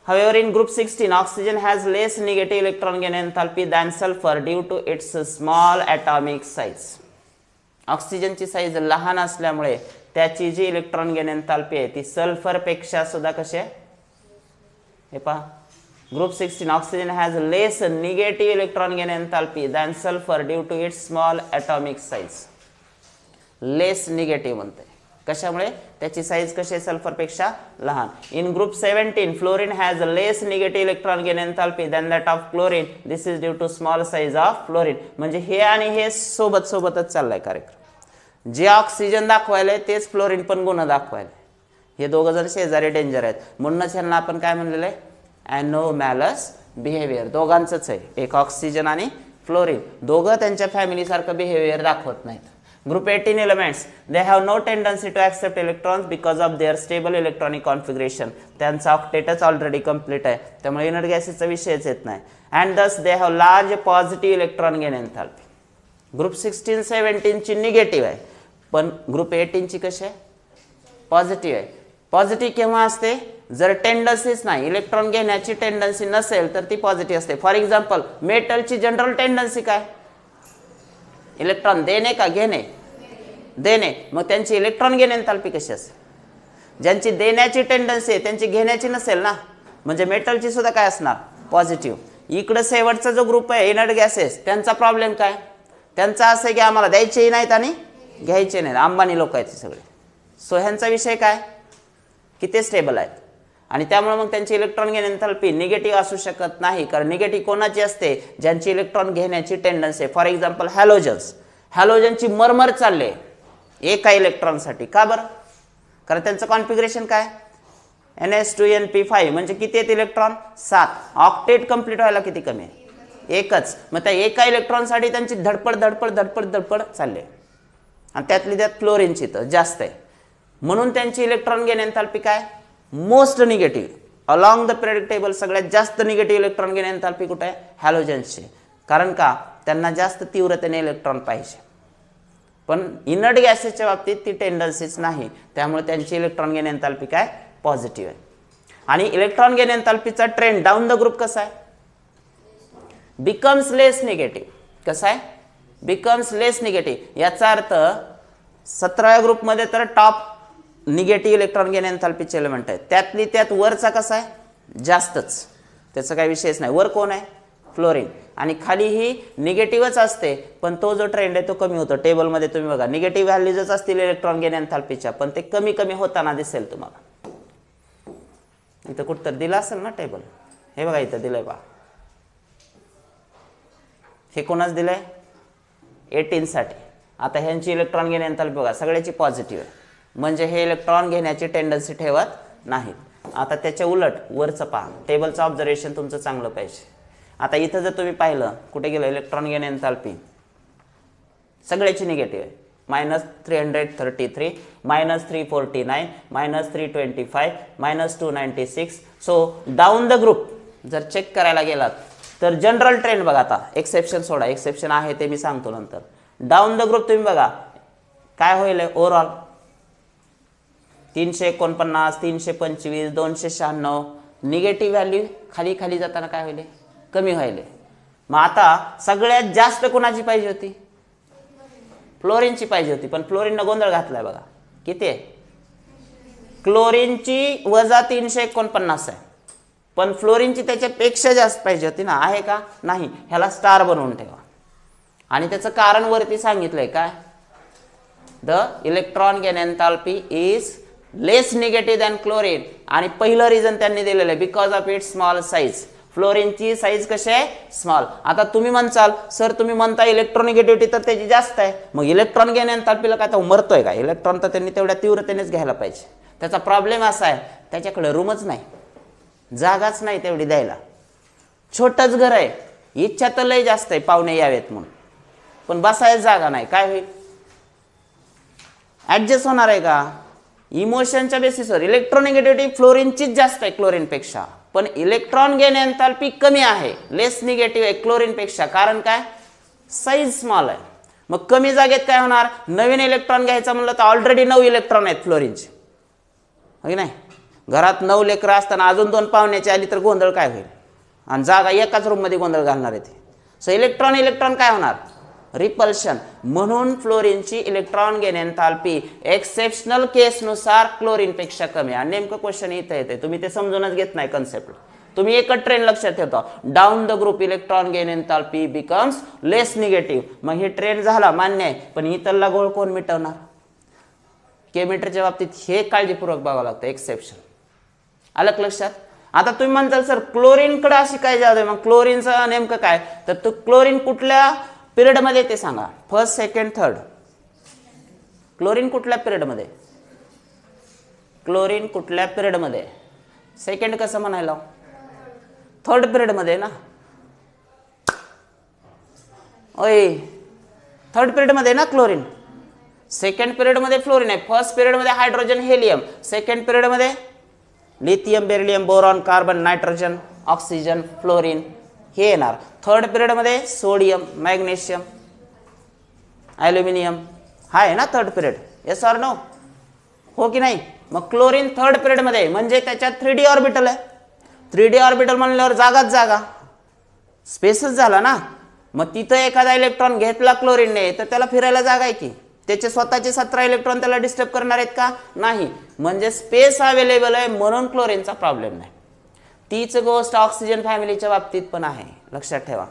However, in group 16, oxygen has less negative electron gain enthalpy than sulfur due to its small atomic size. ऑक्सिजनची साईज लहान असल्यामुळे त्याची जी इलेक्ट्रॉन गेन एन्थाल्पी आहे ती सल्फर पेक्षा सुद्धा कशी आहे? हे पहा, group 16 oxygen has less negative electron gain enthalpy than sulphur due to its small atomic size. Less negative म्हणते. कशामुळे? त्याची साईज कशी आहे? सल्फरपेक्षा लहान. In group 17 fluorine has less negative electron gain enthalpy than that of chlorine. This is due to small size of fluorine. म्हणजे हे आणि हे सोबत सोबतच चाललाय कार्यक्रम. जे ऑक्सिजन दाखवायला तेच फ्लोरीन पण गुण दाखवायला. हे दोघं जण शेजारी डेंजर आहेत, म्हणूनच यांना आपण काय म्हणलेलं आहे? ॲनोमॅलस बिहेवियर. दोघांचंच आहे, एक ऑक्सिजन आणि फ्लोरीन. दोघं त्यांच्या फॅमिलीसारखं बिहेवियर दाखवत नाहीत. Group 18 elements, they have no tendency to accept electrons because of their stable electronic configuration. त्यांचा ऑक्टेटच ऑलरेडी कंप्लीट आहे, त्यामुळे इनर्ट गॅसेसचा विषयच येत नाही. And thus they have large positive electron gain enthalpy. Group 16, 17 ची निगेटिव्ह आहे, पण ग्रुप 18 ची कशी आहे? पॉझिटिव्ह आहे. पॉझिटिव्ह केव्हा असते? जर टेंडन्सीच नाही, इलेक्ट्रॉन घेण्याची टेंडन्सी नसेल तर ती पॉझिटिव्ह असते. फॉर एक्झाम्पल मेटलची जनरल टेंडन्सी काय? इलेक्ट्रॉन देणे का घेणे? देणे. मग त्यांची इलेक्ट्रॉन गेन एन्थाल्पी कशी असेल? ज्यांची देण्याची टेंडन्सी आहे त्यांची घेण्याची नसेल ना, म्हणजे मेटलची सुद्धा काय असणार? पॉझिटिव्ह. इकडे शेवटचा जो ग्रुप आहे इनर्ट गॅसेस, त्यांचा प्रॉब्लेम काय? त्यांचा असं आहे की आम्हाला द्यायचेही नाहीत आणि घ्यायचे नाहीत. अंबानी लोक आहेत सगळे. सो ह्यांचा विषय काय? की ते स्टेबल आहेत. आणि त्यामुळे मग त्यांची इलेक्ट्रॉन घेण्याची एंथॅल्पी निगेटिव्ह असू शकत नाही, कारण निगेटिव्ह कोणाची असते, ज्यांची इलेक्ट्रॉन घेण्याची टेंडन्सी आहे. फॉर एक्झाम्पल हॅलोजनची मरमर चालले एका इलेक्ट्रॉनसाठी. का बरं? कारण त्यांचं कॉन्फिगरेशन काय, NH2np5 म्हणजे किती आहेत इलेक्ट्रॉन, 7. ऑक्टेट कंप्लीट व्हायला किती कमी आहे, एकच. मग त्या एका इलेक्ट्रॉनसाठी त्यांची धडपड चालली, आणि त्यातली त्यात फ्लोरीनची तर जास्त आहे. म्हणून त्यांची इलेक्ट्रॉन गेन एंथॅल्पी काय, most negative along the periodic table. सगळ्यात जास्त निगेटिव्ह इलेक्ट्रॉन गेन एंथॅल्पी कुठे आहे, हॅलोजन्सची. कारण का, त्यांना जास्त तीव्रतेने इलेक्ट्रॉन पाहिजे. पण इनर्ट गॅसेसच्या बाबतीत ती टेंडन्सीच नाही, त्यामुळे त्यांची इलेक्ट्रॉन गेन एंथॅल्पी काय, पॉझिटिव्ह आहे. आणि इलेक्ट्रॉन गेन एंथॅल्पीचा ट्रेंड डाऊन द ग्रुप कसा आहे, बिकम्स लेस निगेटिव्ह. कसा आहे, बिकम्स लेस निगेटिव्ह. याचा अर्थ 17व्या ग्रुपमध्ये तर टॉप निगेटिव्ह इलेक्ट्रॉन गेन एंथॅल्पीचे एलिमेंट आहेत, त्यातली त्यात वरचा कसा आहे, जास्तच. त्याचा काही विषयच नाही. वर कोण आहे, फ्लोरीन. आणि खाली ही निगेटिव्हच असते, पण तो जो ट्रेंड आहे तो कमी होतो. टेबलमध्ये तुम्ही बघा निगेटिव्ह व्हॅल्यूजच असतील इलेक्ट्रॉन गेन एंथॅल्पीच्या, पण ते कमी कमी होताना दिसेल तुम्हाला. इथं कुठं दिलं असेल ना टेबल, हे बघा इथं दिलंय बा. हे कोणाच दिलंय, 18 साठी. आता ह्यांची इलेक्ट्रॉन गेन एंथॅल्पी बघा, सगळ्याची पॉझिटिव्ह आहे, म्हणजे हे इलेक्ट्रॉन घेण्याची टेंडन्सी ठेवत नाहीत. आता त्याच्या उलट वरचं पहा, टेबलचं ऑब्झर्वेशन तुमचं चांगलं पाहिजे. आता इथं जर तुम्ही पाहिलं, कुठे गेलं इलेक्ट्रॉन गेन एंथॅल्पी, सगळ्याची निगेटिव्ह आहे. -333, -349, -325, -296. सो डाऊन द ग्रुप जर चेक करायला गेलात तर जनरल ट्रेंड बघा. आता एक्सेप्शन सोडा, एक्सेप्शन आहे ते मी सांगतो नंतर. डाऊन द ग्रुप तुम्ही बघा काय होईल ओव्हरऑल, 349, 325, 296. निगेटिव्ह व्हॅल्यू खाली खाली जाताना काय होईल, कमी व्हायले. मग आता सगळ्यात जास्त कोणाची पाहिजे होती, फ्लोरीनची पाहिजे होती, पण फ्लोरीननं गोंधळ घातलाय बघा. किती आहे, क्लोरीनची -349 आहे, पण फ्लोरीनची त्याच्यापेक्षा जास्त पाहिजे होती ना, आहे का, नाही. ह्याला स्टार बनवून ठेवा. आणि त्याचं कारण वरती सांगितलंय काय, the electron gain enthalpy is less negative than chlorine. आणि पहिलं रिझन त्यांनी दिलेलं आहे, because of its small size. फ्लोरीनची साईज कशी आहे, स्मॉल. आता तुम्ही म्हणसाल सर तुम्ही म्हणता इलेक्ट्रोनिगेटिव्हिटी तर त्याची जास्त आहे, मग इलेक्ट्रॉन गेन एंथॅल्पीला काय तो मरतोय का, इलेक्ट्रॉन तर त्यांनी तेवढ्या तीव्रतेनेच घ्यायला पाहिजे. त्याचा प्रॉब्लेम असा आहे, त्याच्याकडे रूमच नाही, जागाच नाही तेवढी द्यायला. छोटंच घर आहे, इच्छा तर लय जास्त आहे पाहुणे यावेत म्हणून, पण बसायला जागा नाही. काय होईल, ऍडजस्ट होणार आहे का. इमोशनच्या बेसिसवर इलेक्ट्रोनिगेटिव्हिटी फ्लोरीनचीच जास्त आहे क्लोरीनपेक्षा, पण इलेक्ट्रॉन गेन एंथॅल्पी कमी आहे, लेस निगेटिव्ह आहे क्लोरीनपेक्षा. कारण काय, साईज स्मॉल आहे. मग कमी जागेत काय होणार, नवीन इलेक्ट्रॉन घ्यायचं म्हणलं तर ऑलरेडी 9 इलेक्ट्रॉन आहेत फ्लोरीनचे, हो की नाही. घरात 9 लेकरं असताना अजून 2 पाहुण्याची आली तर गोंधळ काय होईल, आणि जागा एकाच रूममध्ये गोंधळ घालणार आहे ते. सो इलेक्ट्रॉन काय होणार, रिपल्शन. म्हणून फ्लोरीनची इलेक्ट्रॉन गेन एंथॅल्पी एक्सेप्शनल केसनुसार क्लोरीनपेक्षा कमी. आणि नेमकं क्वेश्चन इथं येते, तुम्ही ते समजूनच घेत नाही कन्सेप्ट. तुम्ही एकच ट्रेंड लक्षात ठेवता, down the group electron gain enthalpy becomes less negative. मग हे ट्रेंड झाला मान्य आहे, पण इथला गोळ कोण मिटवणार. केमिस्ट्रीच्या बाबतीत हे काळजीपूर्वक बघावं लागतं, एक्सेप्शन. आलं लक्षात. आता तुम्ही म्हणताल सर क्लोरीनकडे अशी काय जादू आहे, मग क्लोरीनचं नेमकं काय, तर तो क्लोरीन कुठल्या पिरियड मध्ये ते सांगा, फर्स्ट सेकंड थर्ड. क्लोरीन कुठल्या पिरियड मध्ये, क्लोरीन कुठल्या पिरियड मध्ये, सेकंड कसं म्हणायला, थर्ड पिरियड मध्ये ना. ओय थर्ड पिरियड मध्ये ना क्लोरीन, सेकंड पिरियड मध्ये फ्लोरीन आहे, फर्स्ट पिरियड मध्ये हायड्रोजन हेलियम, सेकंड पिरियड मध्ये lithium beryllium boron carbon nitrogen oxygen fluorine हे येणार. थर्ड पिरियड मध्ये सोडियम मॅग्नेशियम ॲल्युमिनियम हा आहे ना third period, yes or no, हो की नाही. मग क्लोरीन थर्ड पिरियड मध्ये, म्हणजे त्याच्यात 3D ऑर्बिटल आहे. 3D ऑर्बिटल म्हणल्यावर जागाच जागा, स्पेसच झाला ना. मग तिथं एखादा इलेक्ट्रॉन घेतला क्लोरीनने तर त्याला फिरायला जागा आहे की, त्याचे स्वतःचे 17 इलेक्ट्रॉन त्याला डिस्टर्ब करणार आहेत का, नाही. म्हणजे स्पेस अवेलेबल आहे, म्हणून क्लोरीनचा प्रॉब्लेम नाही. तीच गोष्ट ऑक्सिजन फॅमिलीच्या बाबतीत पण आहे, लक्षात ठेवा.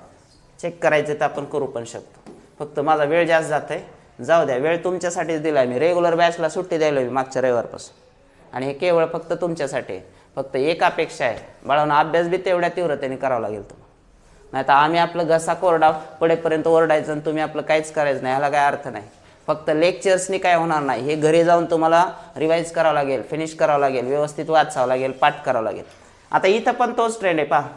चेक करायचं तर आपण करू पण शकतो, फक्त माझा वेळ जास्त जात आहे, जाऊ द्या. वेळ तुमच्यासाठीच दिला मी, रेग्युलर बॅचला सुट्टी द्यायला मी मागच्या रविवारपासून, आणि हे केवळ फक्त तुमच्यासाठी. फक्त एक अपेक्षा आहे, बाळांनो अभ्यास बी तेवढ्या तीव्रतेने करावा लागेल तुम्हाला. नाही तर आम्ही आपलं घसा कोरडा पडेपर्यंत ओरडायचं आणि तुम्ही आपलं काहीच करायचं नाही, ह्याला काय अर्थ नाही. फक्त लेक्चर्सनी काय होणार नाही, हे घरी जाऊन तुम्हाला रिवाईज करावं लागेल, फिनिश करावं लागेल, व्यवस्थित वाचावं लागेल, पाठ करावं लागेल. आता इथं पण तोच ट्रेंड आहे पहा.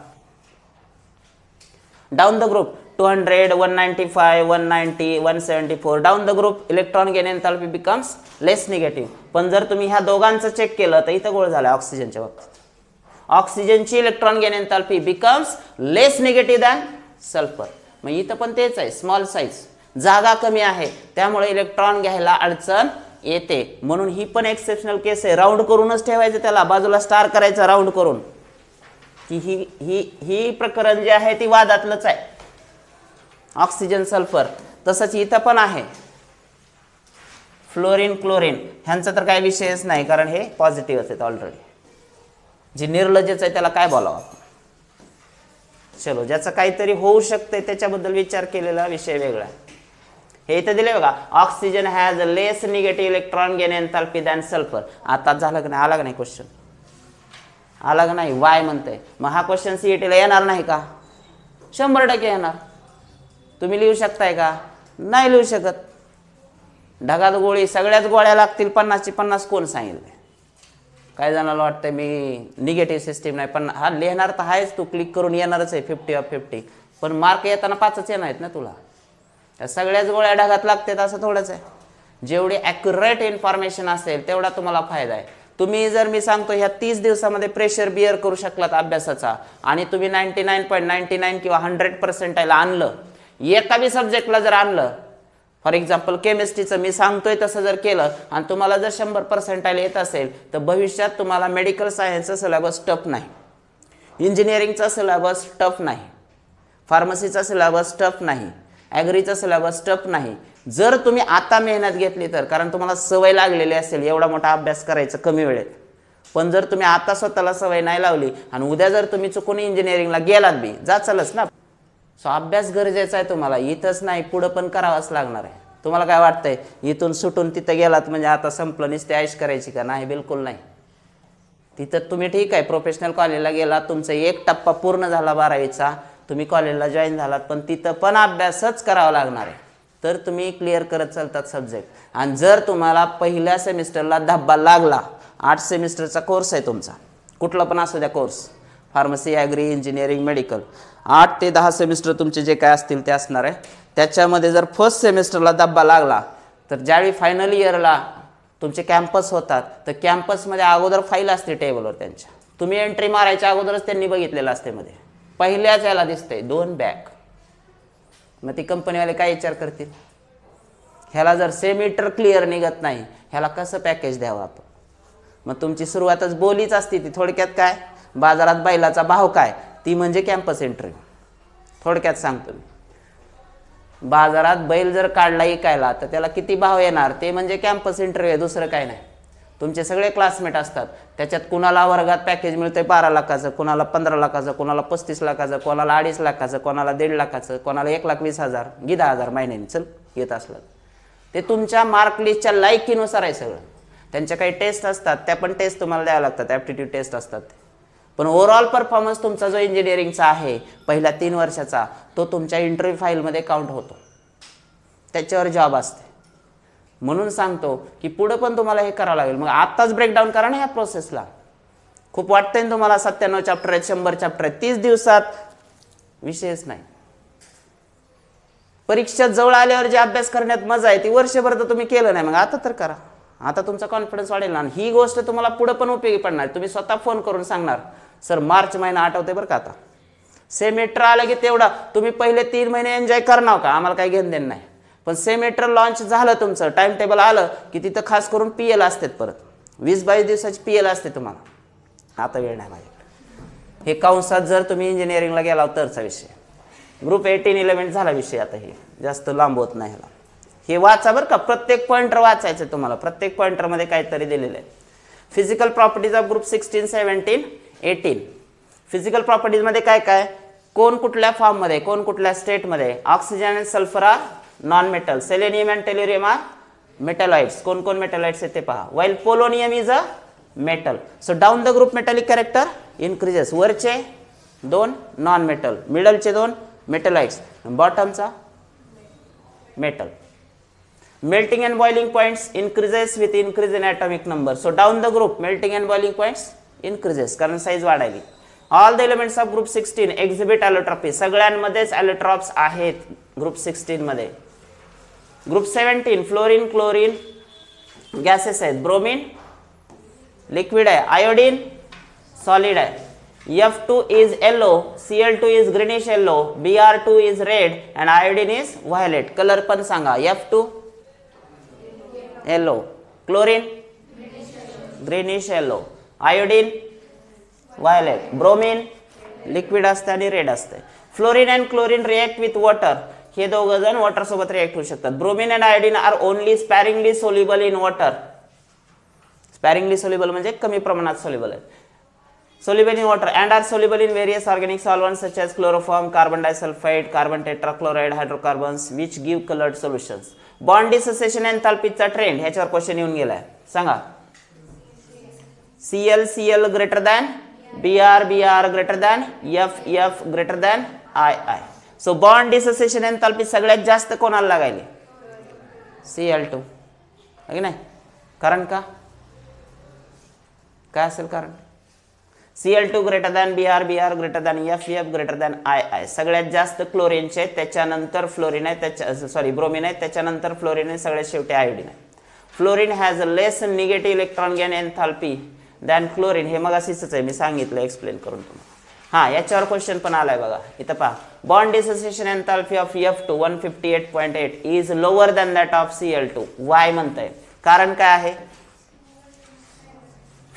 Down the group 200, 195, 190, 174 down the group electron gain एन्थॅल्पी becomes less negative. पण जर तुम्ही ह्या दोघांचं चेक केलं तर इथं गोळ झाला ऑक्सिजनच्या बाबतीत. ऑक्सिजनची electron gain एन्थॅल्पी becomes less negative than sulphur. मग इथं पण तेच आहे, स्मॉल साईज, जागा कमी आहे त्यामुळे इलेक्ट्रॉन घ्यायला अडचण येते. म्हणून ही पण एक्सेप्शनल केस आहे. राऊंड करूनच ठेवायचं, त्याला बाजूला स्टार करायचं राऊंड करून, की ही प्रकरण जे आहे ती वादातलंच आहे, ऑक्सिजन सल्फर. तसंच इथं पण आहे फ्लोरीन क्लोरीन, ह्यांचा तर काही विषयच नाही कारण हे पॉझिटिव्हच आहेत ऑलरेडी. जे निर्लज्जच आहे त्याला काय बोलावं. चलो, ज्याचं काहीतरी होऊ शकते त्याच्याबद्दल विचार केलेला विषय वेगळा आहे. हे इथं दिले बघा, oxygen has a less negative electron gain एन्थॅल्पी than sulphur. आता झालं का नाही, आला का नाही क्वेश्चन, आला का नाही, वाय म्हणतंय. मग हा क्वेश्चन सीईटीला येणार नाही का? 100% येणार. तुम्ही लिहू शकताय का? नाही लिहू शकत. ढगात गोळी, सगळ्याच गोळ्या लागतील 50ची 50 कोण सांगितले? काय जणाला वाटतंय मी निगेटिव्ह सिस्टीम नाही, पण हा लिहिणार तर आहेच, तू क्लिक करून येणारच आहे 50 ऑफ 50, पण मार्क येताना 5च येणार आहेत ना तुला. त्या सगळ्याच गोळ्या ढगात लागतात असं थोडंच आहे. जेवढी ॲक्युरेट इन्फॉर्मेशन असेल तेवढा तुम्हाला फायदा आहे. तुम्ही जर मी सांगतो ह्या 30 दिवसामध्ये प्रेशर बिअर करू शकलात अभ्यासाचा आणि तुम्ही 99.99 किंवा 100% आणलं, एका बी सब्जेक्टला जर आणलं, फॉर एक्झाम्पल केमिस्ट्रीचं मी सांगतोय तसं जर केलं आणि तुम्हाला जर 100% येत असेल तर भविष्यात तुम्हाला मेडिकल सायन्सचा सिलेबस टफ नाही, इंजिनिअरिंगचा सिलेबस टफ नाही, फार्मसीचा सिलेबस टफ नाही, ॲग्रीचा सिलेबस टफ नाही. जर तुम्ही आता मेहनत घेतली तर, कारण तुम्हाला सवय लागलेली असेल एवढा मोठा अभ्यास करायचं कमी वेळेत. पण जर तुम्ही आता स्वतःला सवय नाही लावली आणि उद्या जर तुम्ही चुकून इंजिनिअरिंगला गेलात बी, जाचालच ना. सो अभ्यास गरजेचा आहे तुम्हाला, इथंच नाही पुढं पण करावंच लागणार आहे. तुम्हाला काय वाटतंय इथून सुटून तिथं गेलात म्हणजे आता संपलं, नुसते ऐश करायची का? नाही, बिलकुल नाही. तिथं तुम्ही ठीक आहे प्रोफेशनल कॉलेजला गेला, तुमचा एक टप्पा पूर्ण झाला 12वीचा, तुम्ही कॉलेजला जॉईन झालात, पण तिथं पण अभ्यासच करावा लागणार आहे. तर तुम्ही क्लिअर करत चालतात सब्जेक्ट. आणि जर तुम्हाला पहिल्या सेमिस्टरला धब्बा लागला, 8 सेमिस्टरचा कोर्स आहे तुमचा, कुठला पण असू द्या course, pharmacy, agri, engineering, medical, 8 ते 10 सेमिस्टर तुमचे जे काय असतील ते असणार आहे. त्याच्यामध्ये जर फर्स्ट सेमिस्टरला धब्बा लागला तर ज्यावेळी फायनल इयरला तुमचे कॅम्पस होतात तर कॅम्पसमध्ये अगोदर फाईल असते टेबलवर त्यांच्या, तुम्ही एंट्री मारायच्या अगोदरच त्यांनी बघितलेलं असते. मध्ये पहिल्याच याला दिसतंय 2 बॅक. मग ती कंपनीवाले काय विचार करतील, ह्याला जर सेमीटर क्लिअर निघत नाही ह्याला कसं पॅकेज द्यावं आपण. मग तुमची सुरुवातच बोलीच असते ती. थोडक्यात काय, बाजारात बैलाचा भाव काय, ती म्हणजे कॅम्पस इंटरव्ह्यू. थोडक्यात सांगतो मी, बाजारात बैल जर काढला इकायला तर त्याला किती भाव येणार ते म्हणजे कॅम्पस इंटरव्ह्यू आहे, दुसरं काय नाही. तुमचे सगळे क्लासमेट असतात, त्याच्यात कुणाला वर्गात पॅकेज मिळतंय 12 लाखाचं, कुणाला 15 लाखाचं, कुणाला 35 लाखाचं, कोणाला 2.5 लाखाचं, कोणाला 1.5 लाखाचं, कोणाला 1,20,000, 10,000 महिन्याने चल येत असलं. ते तुमच्या मार्क लिस्टच्या लायकीनुसार आहे सगळं. त्यांच्या काही टेस्ट असतात, त्या पण टेस्ट तुम्हाला द्याव्या लागतात, ॲप्टिट्यूड टेस्ट असतात. पण ओव्हरऑल परफॉर्मन्स तुमचा जो इंजिनिअरिंगचा आहे पहिल्या 3 वर्षाचा, तो तुमच्या इंटरव्ह्यू फाईलमध्ये काउंट होतो, त्याच्यावर जॉब असते. म्हणून सांगतो की पुढं पण तुम्हाला हे करावं लागेल. मग आत्ताच ब्रेकडाऊन करा ना ह्या प्रोसेसला. खूप वाटतंय तुम्हाला 97 चॅप्टर आहेत, 100 चॅप्टर आहेत, 30 दिवसात विषयच नाही. परीक्षा जवळ आल्यावर जे अभ्यास करण्यात मजा आहे ती वर्षभर तर तुम्ही केलं नाही, मग आता तर करा. आता तुमचा कॉन्फिडन्स वाढेल ना. ही गोष्ट तुम्हाला पुढे पण उपयोगी पडणार. तुम्ही स्वतः फोन करून सांगणार, सर मार्च महिना आठवते बरं का, आता सेमिस्टर आलं की तेवढा तुम्ही पहिले 3 महिने एन्जॉय करणार का, आम्हाला काही घेणं देणं नाही. पण सेमिस्टर लॉन्च झालं तुमचं, टाइम टेबल आलं की तिथं खास करून PL असतात, परत 20-22 दिवसाची PL असते तुम्हाला. आता वेळ नाही माझ्याकडे. हे कंसात जर तुम्ही इंजिनिअरिंगला गेला तरचा विषय, ग्रुप 18-11 झाला विषय. आता हे जास्त लांब होत नाही. ह्याला हे वाचा बरं का, प्रत्येक पॉइंटर वाचायचं तुम्हाला. प्रत्येक पॉइंटरमध्ये काहीतरी दिलेलं आहे. Physical properties of group 16, 17, 18. Physical प्रॉपर्टीजमध्ये काय काय, कोण कुठल्या फॉर्ममध्ये, कोण कुठल्या स्टेटमध्ये. ऑक्सिजन आणि sulphur are non metal, selenium and tellurium are metalloids. कोण कोण मेटॅलॉइड्स आहेत ते पहा. While polonium is a metal. So down the group metallic character increases. वरचे 2 नॉन मेटल, मिडलचे 2 मेटलाइट्स, बॉटमचा metal. Melting and boiling points increases with increase in atomic number. So down the group melting and boiling points increases कारण size वाढायली. All the elements of group 16 exhibit allotropy. सगळ्यांमध्येच allotropes आहेत group 16 मध्ये. Group 17 fluorine chlorine gases आहेत. Bromine liquid आहे, iodine solid आहे. F2 is yellow, Cl2 is greenish yellow, Br2 is red and iodine is violet. Colour पण सांगा. F2 yellow, chlorine greenish yellow, iodine violet, bromine liquid असते आणि red असते. Fluorine and chlorine react with water. हे दोघं जण water सोबत react होऊ शकतात. Bromine and iodine are only sparingly soluble in water. Sparingly soluble म्हणजे कमी प्रमाणात सोल्युबल आहे. Soluble in water and are soluble in various organic solvents such as chloroform, carbon disulfide, carbon tetrachloride, hydrocarbons which give colored solutions. Bond dissociation enthalpyचा trend ह्याच्यावर question येऊन गेलाय. सांगा. Cl Cl greater than Br Br greater than F F greater than I I. So bond dissociation enthalpy सगळ्यात जास्त कोणाला लागायली? Cl2. आहे की नाही? कारण का? काय असेल कारण? Cl2 greater than Br Br greater than F F greater than I I. सगळ्यात जास्त क्लोरीनचे, त्याच्यानंतर फ्लोरीन आहे, त्याच्या ब्रोमीन आहे, त्याच्यानंतर फ्लोरीन आहे, सगळ्यात शेवटी आयोडीन आहे. Fluorine has a less negative electron gain enthalpy than chlorine. हे मग अशीच आहे, मी सांगितलं एक्सप्लेन करून तुम्हाला. हां, याच्यावर क्वेश्चन पण आलाय बघा. इथं पहा. Bond dissociation enthalpy of F2 158.8 is lower than that of Cl2. Y म्हणताय? कारण काय आहे?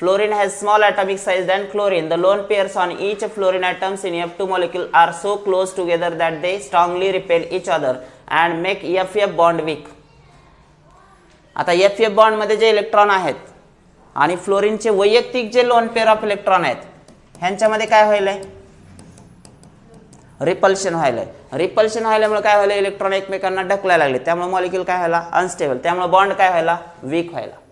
Fluorine has small atomic size than chlorine. The lone pairs on each fluorine atoms in F2 molecule are so close together that they strongly repel each other and make FF bond weak. आता FF bond मध्ये जे electron आहेत आणि फ्लोरीनचे वैयक्तिक जे lone pair of electron आहेत ह्यांच्यामध्ये काय व्हायलंय? रिपल्शन व्हायलंय. रिपल्शन व्हायल्यामुळे काय व्हायलंय? इलेक्ट्रॉन एकमेकांना ढकलायला लागले, त्यामुळे मॉलिक्यूल काय व्हायला? अनस्टेबल, त्यामुळे बॉन्ड काय व्हायला? वीक व्हायला.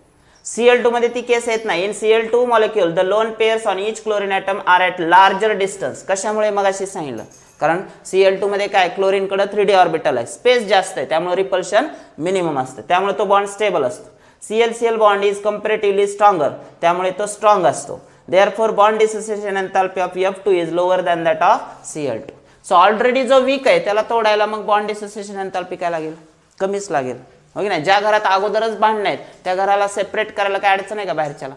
Cl2 मध्ये ती केस येत नाही. In Cl2 molecule the lone pairs on each chlorine atom are at larger distance. कशामुळे? मगाशी सांगितलं. कारण Cl2 मध्ये काय? क्लोरीन कडे 3D ऑर्बिटल आहे, स्पेस जास्त आहे, त्यामुळे रिपल्शन मिनिमम असतं, त्यामुळे तो बॉन्ड स्टेबल असतो. Cl-Cl bond is comparatively stronger, त्यामुळे तो स्ट्रॉंग असतो. Therefore bond dissociation enthalpy of F2 is lower than that of Cl2. So already जो वीक आहे त्याला तोडायला मग बॉन्ड डिसोसिएशन एन्थाल्पी काय लागेल? कमीच लागेल. हो की नाही? ज्या घरात अगोदरच भांडण आहेत त्या घराला सेपरेट करायला काय अडचण आहे का बाहेरच्याला?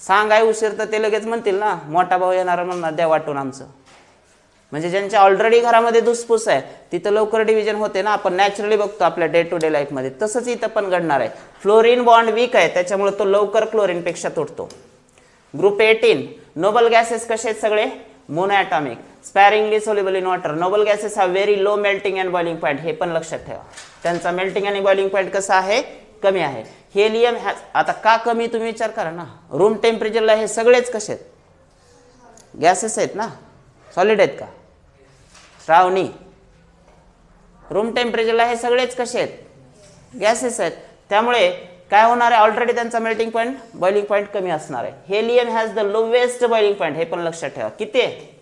सांगाय उशीर तर ते लगेच म्हणतील ना, मोठा भाऊ येणार म्हणणार द्या वाटून आमचं. म्हणजे ज्यांच्या ऑलरेडी घरामध्ये धुसफूस आहे तिथं लवकर डिव्हिजन होते ना. आपण नॅचरली बघतो आपल्या डे टू डे लाईफमध्ये, तसंच इथं पण घडणार आहे. फ्लोरीन बॉन्ड वीक आहे त्याच्यामुळे तो लवकर क्लोरीन पेक्षा तुटतो. ग्रुप 18 नोबल गॅसेस कसे आहेत? सगळे monoatomic, sparingly soluble in water. Noble gases have very low melting and boiling point. हे पण लक्षात ठेवा, त्यांचा मेल्टिंग आणि बॉइलिंग पॉईंट कसा आहे? कमी आहे. हेलियम आता का कमी तुम्ही विचार करा ना. रूम टेम्परेचरला हे सगळेच कसे आहेत? गॅसेस आहेत ना, सॉलिड आहेत का? श्रावणी, रूम टेम्परेचरला हे सगळेच कसे आहेत? गॅसेस आहेत. त्यामुळे काय होणार आहे? ऑलरेडी त्यांचा मेल्टिंग पॉईंट बॉइलिंग पॉईंट कमी असणार आहे. Helium has the lowest boiling point. हे पण लक्षात ठेवा. किती आहे?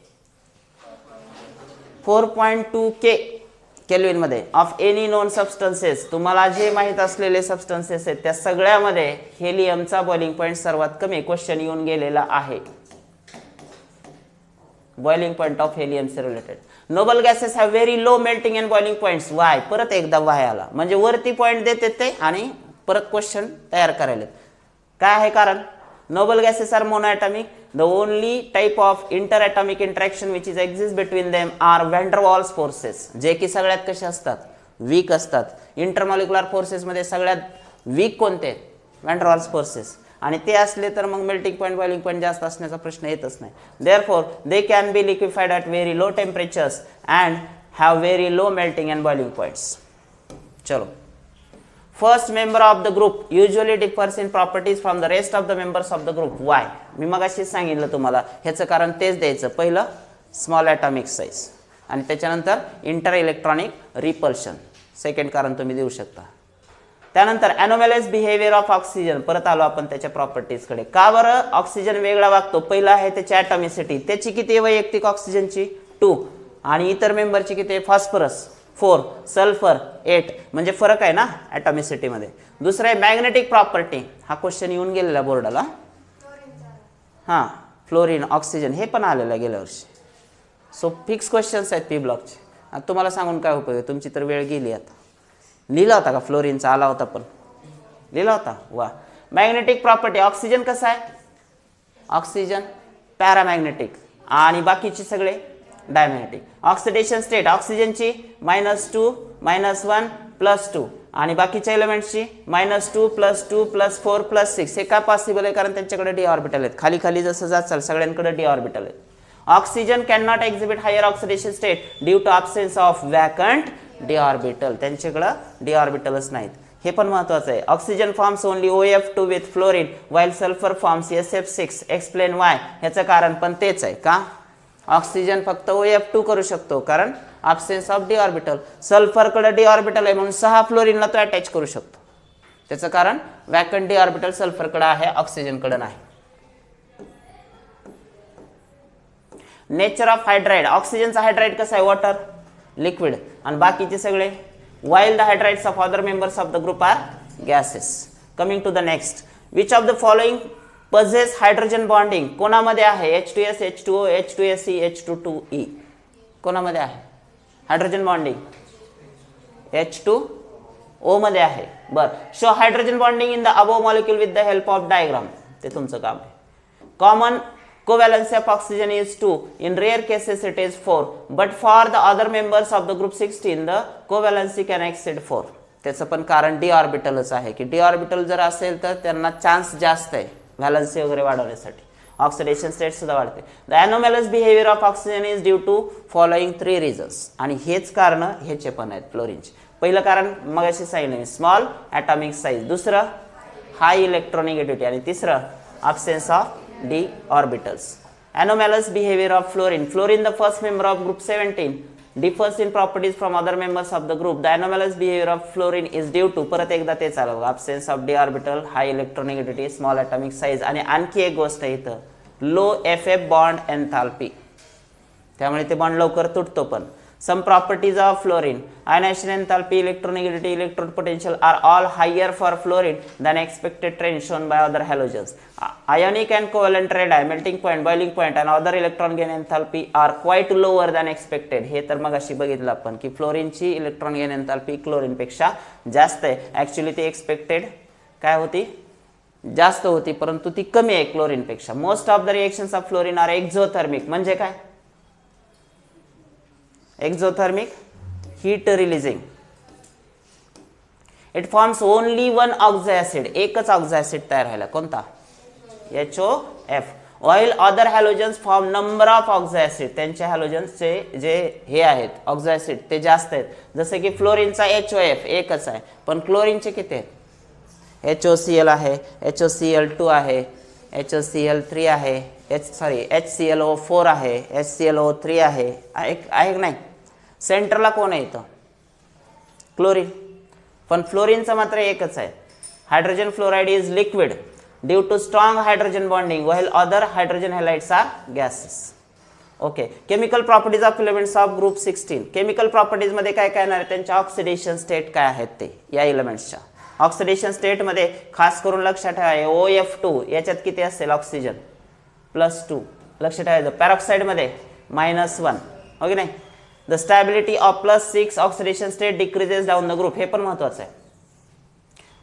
4.2 K केल्विन मध्ये ऑफ एनी नोन सबस्टन्सेस. तुम्हाला जे माहित असलेले सबस्टन्सेस आहेत त्या सगळ्यामध्ये हेलियमचा बॉइलिंग पॉईंट सर्वात कमी. क्वेश्चन येऊन गेलेला आहे. बॉइलिंग पॉईंट ऑफ हेलियम से related. Noble gases have very low melting and boiling points. Why? परत एकदा वाय आला म्हणजे वरती पॉईंट देते ते आणि परत क्वेश्चन तयार करायला. काय आहे कारण? Noble gases are monoatomic. The only type of interatomic interaction which is exists between them are van der Waals forces. जे की सगळ्यात कसे असतात? वीक असतात. इंटरमॉलिक्युलर फोर्सेस मध्ये सगळ्यात वीक कोणते? van der Waals forces. आणि ते असले तर मग मेल्टिंग पॉईंट बॉइलिंग पॉईंट जास्त असण्याचा प्रश्न येतच नाही. Therefore they can be liquefied at very low temperatures and have very low melting and boiling points. चलो. First member of the group usually differs in properties from the rest of the members of the group. Why? मी मगाशी सांगितलं तुम्हाला, ह्याचं कारण तेच द्यायचं. पहिलं small atomic size आणि त्याच्यानंतर इंटर इलेक्ट्रॉनिक रिपल्शन. सेकंड कारण तुम्ही देऊ शकता. त्यानंतर एनोमॅलस बिहेवियर ऑफ ऑक्सिजन, परत आलो आपण त्याच्या प्रॉपर्टीजकडे. का बरं ऑक्सिजन वेगळा वागतो? पहिला आहे त्याची ॲटॉमिसिटी, त्याची किती आहे वैयक्तिक ऑक्सिजनची 2, आणि इतर मेंबरची किती आहे? फॉस्फरस 4, सल्फर 8, म्हणजे फरक आहे ना ॲटॉमिसिटीमध्ये. दुसरं आहे मॅग्नेटिक प्रॉपर्टी, हा क्वेश्चन येऊन गेलेला बोर्डाला. हां, फ्लोरीन, ऑक्सिजन हे पण आलेलं आहे गेल्या वर्षी. सो फिक्स क्वेश्चन्स आहेत पी ब्लॉकचे. आता तुम्हाला सांगून काय उपयोग आहे, तुमची तर वेळ गेली. आता लिहिला होता का फ्लोरीनचा? आला होता पण लिहिला होता. वा. मॅग्नेटिक प्रॉपर्टी, ऑक्सिजन कसं आहे? ऑक्सिजन पॅरामॅग्नेटिक आणि बाकीचे सगळे डायमॅग्नेटिक. ऑक्सिडेशन स्टेट ऑक्सिजनची -2 -1 +2 आणि बाकीच्या एलिमेंट्सची -2 +2 +4 +6. हे काय पॉसिबल आहे? कारण त्यांच्याकडे डी ऑर्बिटल आहेत. खाली खाली जसं जाचाल सगळ्यांकडे डी ऑर्बिटल आहेत. Oxygen can not exhibit higher oxidation state due to absence of vacant D orbital, त्यांच्याकडे डी ऑर्बिटलच नाहीत. हे पण महत्वाचं आहे. Oxygen forms only OF2 with fluorine while sulphur forms SF6. Explain why. ह्याचं कारण पण तेच आहे. का ऑक्सिजन फक्त OF2 करू शकतो? कारण ॲब्सेन्स ऑफ डी ऑर्बिटल. सल्फरकडे डी ऑर्बिटल आहे म्हणून 6 फ्लोरीनला तो अटॅच करू शकतो. त्याचं कारण वॅकंट डी ऑर्बिटल सल्फरकडे आहे, ऑक्सिजनकडे नाही. नेचर ऑफ हायड्राइड, ऑक्सिजनचा हायड्राइड कसा आहे? वॉटर, लिक्विड, आणि बाकीचे सगळे while the hydrides of other members of the group are gases. Coming to the next, which of the following possess hydrogen bonding? कोणामध्ये आहे? H2S, H2O, H2SE, H22E. कोणामध्ये आहे हायड्रोजन बॉन्डिंग? H2O मध्ये आहे. बर. Show hydrogen bonding in the above molecule with the help of diagram. ते तुमचं काम आहे. Common covalency of oxygen is 2. In rare cases it is 4. But for the other members of the group 16 the covalency can exceed 4. त्याचं पण कारण D ऑर्बिटलच आहे की D orbital जर असेल तर त्यांना चान्स जास्त आहे व्हॅलन्सी वगैरे वाढवण्यासाठी. ऑक्सिडेशन स्टेट सुद्धा वाढते. The anomalous behaviour of oxygen is due to following 3 reasons. आणि हेच कारण ह्याचे पण आहेत फ्लोरीनचे. पहिलं कारण मगाशी सांगितलं स्मॉल ॲटॉमिक साईज, दुसरं हाय इलेक्ट्रोनिगेटिव्हिटी, आणि तिसरं absence of d orbitals. Anomalous behavior of fluorine. Fluorine, the first member of group 17, differs in properties from other members of the group. The anomalous behavior of fluorine is due to, परत एकदा तेच आलं, absence of d orbital, high electronegativity, small atomic size, आणि आणखी एक गोष्ट आहे इथं, low FF bond enthalpy. त्यामुळे ते बॉन्ड लवकर तुटतो. पण some properties of fluorine, ionization enthalpy, electronegativity, electrode potential are all higher for fluorine than expected trend shown by other halogens. Ionic and covalent radii, melting point, boiling point and other electron gain enthalpy are quite lower than expected. हे तर मगाशी बघितलं आपण की फ्लोरीनची electron gain एन्थॅल्पी chlorine पेक्षा जास्त आहे. Actually ती एक्सपेक्टेड काय होती? जास्त होती, परंतु ती कमी आहे क्लोरीन पेक्षा. Most of the reactions of fluorine are exothermic. म्हणजे काय? Exothermic, heat releasing. It forms only one oxyacid, एकच ऑक्झायसिड तयार व्हायला. कोणता? HOF. All other halogens form number of oxyacid. त्यांच्या हॅलोजन्सचे जे हे आहेत ऑक्झायसिड ते जास्त आहेत. जसे की फ्लोरीनचा HOF एकच आहे, पण क्लोरीनचे किती आहेत? HOCl आहे, HOCl2 आहे, HOCl3 आहे, HClO4 आहे, HClO3 आहे. आहे की नाही? सेंटरला कोण आहे इथं? क्लोरीन. पण फ्लोरीनचं मात्र एकच आहे. Hydrogen fluoride is liquid due to strong hydrogen bonding while other hydrogen halides are gases. Okay. Chemical properties of elements of group 16. Chemical properties मध्ये काय काय येणार आहे? त्यांच्या ऑक्सिडेशन स्टेट काय आहेत ते या एलिमेंट्सच्या. ऑक्सिडेशन स्टेटमध्ये खास करून लक्षात ठेवा OF2 याच्यात किती असेल? ऑक्सिजन +2. लक्ष ठेवायचं. पॅरॉक्साईडमध्ये -1. ओके नाही? The stability of +6 oxidation state decreases down the group. हे पण महत्वाचं आहे.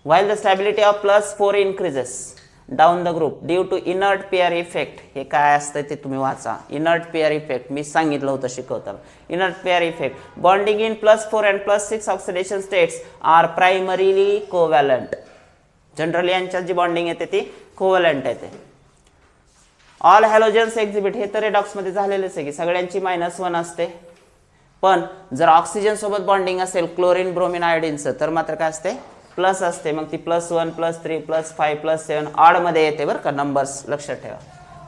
while the stability of +4 increases down the group due to inert pair effect. हे काय असतं ते तुम्ही वाचा. inert pair effect मी सांगितलं होतं शिकवताना. inert pair effect. Bonding in +4 and +6 oxidation states are primarily covalent. Generally यांच्यात जी बॉन्डिंग येते ती कोव्हॅलंट येते. All halogens exhibit. हे तर रेडॉक्स मध्ये झालेलेच आहे की सगळ्यांची -1 असते. पण जर ऑक्सिजन सोबत बॉन्डिंग असेल क्लोरीन ब्रोमिन आयोडीनचं तर मात्र काय असते? प्लस असते. मग ती +1 +3 +5 +7 ऑड मध्ये येते बरं का. नंबर्स लक्षात ठेवा.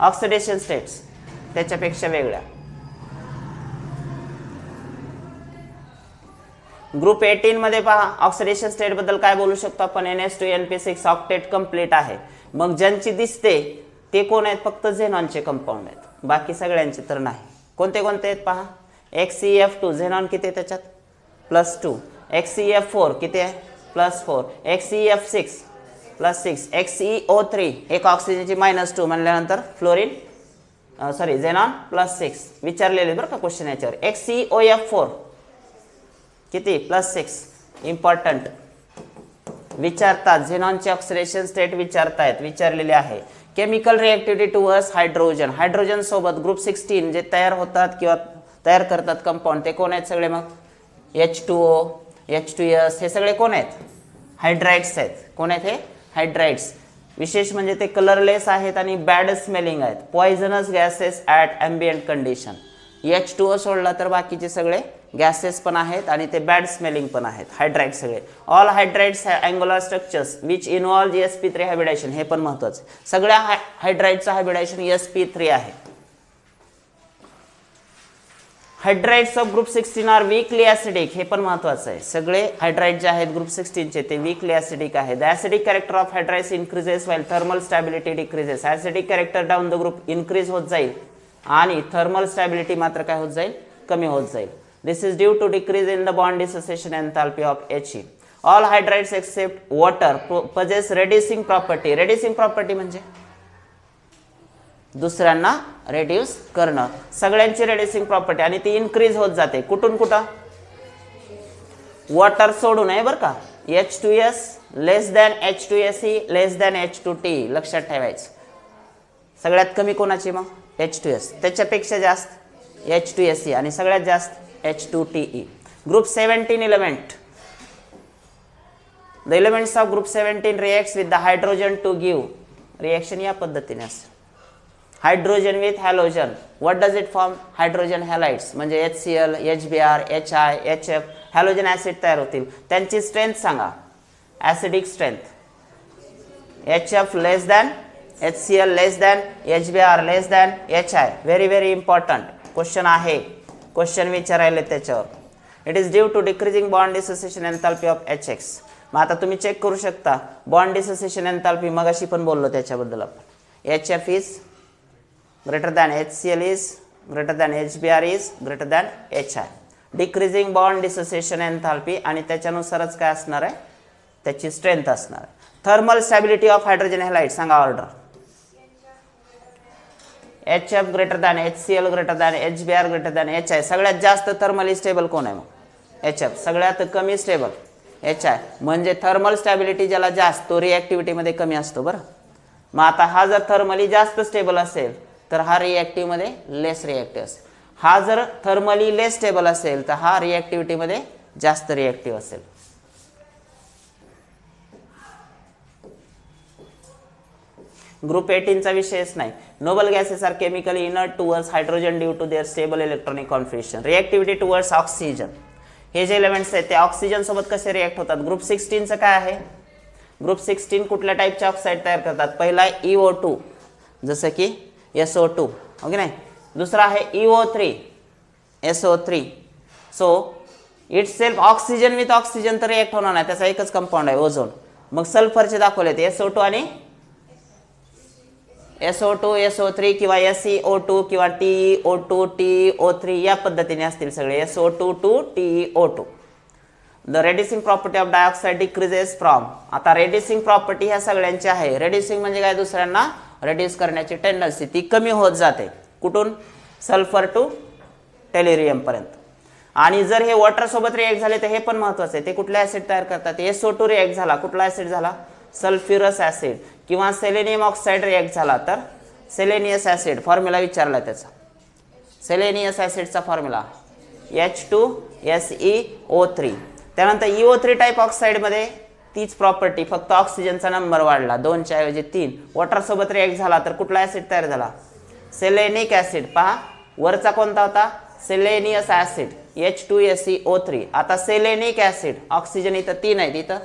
ऑक्सिडेशन स्टेट्स त्याच्यापेक्षा वेगळ्या. ग्रुप 18 मध्ये पहा ऑक्सिडेशन स्टेट बद्दल काय बोलू शकतो आपण, NH2NP6 ऑक्टेट कंप्लीट आहे. मग ज्यांची दिसते ते कोण आहेत, फक्त झेनॉनचे कंपाऊंड आहेत, बाकी सगळ्यांचे तर नाही. कोणते कोणते आहेत पहा, XeF2 झेनॉन किती आहे त्याच्यात +2, XeF4 किती आहे +4, XeF6 +6, XeO3 एक ऑक्सिजनची -2 म्हणल्यानंतर फ्लोरीन सॉरी झेनॉन +6 विचारलेले बरं का क्वेश्चन याच्यावर. XeOF4 किती +6 इम्पॉर्टंट विचारतात, झेनॉनचे ऑक्सिडेशन स्टेट विचारलेले आहे. केमिकल रिएक्टिव्हिटी टुवर्ड्स हायड्रोजन, हायड्रोजन सोबत ग्रुप 16 जे तयार होतात किंवा तयार करतात कंपाऊंड ते कोण आहेत सगळे, मग H2O H2S हे सगळे कोण आहेत, हायड्राइड्स आहेत. कोण आहेत हे हायड्राइड्स. विशेष म्हणजे ते कलरलेस आहेत आणि बॅड स्मेलिंग आहेत. Poisonous gases at ambient condition. H2O सोडला तर बाकीचे सगळे गॅसेस पण आहेत आणि ते बॅड स्मेलिंग पण आहेत. हायड्राइड्स सगळे. All hydrides have angular structures which involve sp3 hybridisation. हे पण महत्त्वाचं आहे. सगळ्या हायड्राइडचं हायब्रिडायशन sp3 आहे. Hydrides of group 16 are weakly acidic. हे पण महत्त्वाचं आहे. सगळे हायड्राइड जे आहेत ग्रुप 16 चे ते वीकली ॲसिडिक आहे. The acidic character of hydrides increases while thermal stability decreases. Acidic character down the group increase होत जाईल आणि थर्मल स्टॅबिलिटी मात्र काय होत जाईल, कमी होत जाईल. This is due to decrease in the bond dissociation enthalpy of He. All hydrides except water possess reducing property. Reducing property म्हणजे दुसऱ्यांना रेड्यूस करणं. सगळ्यांची रेड्युसिंग प्रॉपर्टी आणि ती इन्क्रीज होत जाते. कुठून कुठं, वॉटर सोडून आहे बरं का. H2S लेस दॅन H2SE लेस दॅन H2T लक्षात ठेवायचं. सगळ्यात कमी कोणाची मग H2S, त्याच्यापेक्षा जास्त H2SE आणि सगळ्यात जास्त H2TE. Group 17 element. The elements of group 17 reacts with the hydrogen to give reaction या पद्धतीने असते. Hydrogen with halogen. What does it form? Hydrogen halides म्हणजे HCl, HBr, HI, HF halogen acid तयार होतील. त्यांची स्ट्रेंथ सांगा, acidic strength. HF less than HCl less than HBr less than HI. Very important question आहे, question विचारायले त्याच्यावर. It is due to decreasing bond dissociation enthalpy of HX. मग आता तुम्ही चेक करू शकता बॉन्ड डिसोसिएशन एन्थाल्पी मगाशी पण बोललो त्याच्याबद्दल आपण. HF is greater than HCl is greater than HBr is greater than HI. Decreasing bond dissociation enthalpy आणि त्याच्यानुसारच काय असणार आहे, त्याची स्ट्रेंथ असणार आहे. Thermal stability of hydrogen halide सांगा order. HF greater than HCl greater than HBr greater than HI. सगळ्यात जास्त थर्मली स्टेबल कोण आहे मग HF. सगळ्यात कमी स्टेबल HI. म्हणजे थर्मल स्टॅबिलिटी ज्याला जास्त तो रिएक्टिव्हिटीमध्ये कमी असतो बरं. मग आता हा जर थर्मली जास्त स्टेबल असेल तर हा रिएक्टिव्हमध्ये लेस रिएक्टिव्ह असेल. हा जर थर्मली लेस स्टेबल असेल तर हा रिएक्टिव्हिटीमध्ये जास्त रिएक्टिव्ह असेल. ग्रुप 18 चा विषयच नाही. Noble gases are chemically inert towards hydrogen due to their stable electronic configuration. Reactivity towards oxygen. हे जे एलिमेंट्स आहेत ते ऑक्सिजन सोबत कसे रिएक्ट होतात. ग्रुप 16 चं काय आहे, ग्रुप 16 कुठल्या टाईपचे ऑक्साईड तयार करतात. पहिला आहे EO2 जसं की SO2 ओके नाही. दुसरा आहे EO3 SO3. So it self oxygen with oxygen तर रिएक्ट होणार नाही, त्याचा एकच कंपाऊंड आहे ओझोन. मग सल्फरचे दाखवले ते SO2 आणि SO2 SO3 किंवा SeO2 किंवा TeO2 TeO3 या पद्धतीने असतील सगळे. SO2 to TeO2. The reducing property of dioxide decreases from. आता रेड्युसिंग प्रॉपर्टी ह्या सगळ्यांची आहे. रेड्युसिंग म्हणजे काय, दुसऱ्यांना रेड्यूस करण्याची टेंडन्सी ती कमी होत जाते. कुठून, सल्फर टू टेल्युरियम पर्यंत. आणि जर हे वॉटर सोबत रिएक्ट झाले तर हे पण महत्त्वाचं आहे, ते कुठला ऍसिड तयार करतात. SO2 रिएक्ट झाला, कुठला ऍसिड झाला, सल्फ्युरस ऍसिड. किंवा सेलेनियम ऑक्साईड रिएक्ट झाला तर सेलेनियस ऍसिड. फॉर्म्युला विचारला त्याचा. Selenious ऍसिडचा formula H2SeO3. त्यानंतर EO3 टाईप ऑक्साईडमध्ये तीच प्रॉपर्टी, फक्त ऑक्सिजनचा नंबर वाढला 2 च्या ऐवजी 3. वॉटर सोबत रिएक्ट झाला तर कुठला ऍसिड तयार झाला, सेलेनिक ऍसिड. पहा वरचा कोणता होता, सेलेनियस ऍसिड H2SeO3. आता सेलेनिक ऍसिड, ऑक्सिजन इथं 3 आहेत इथं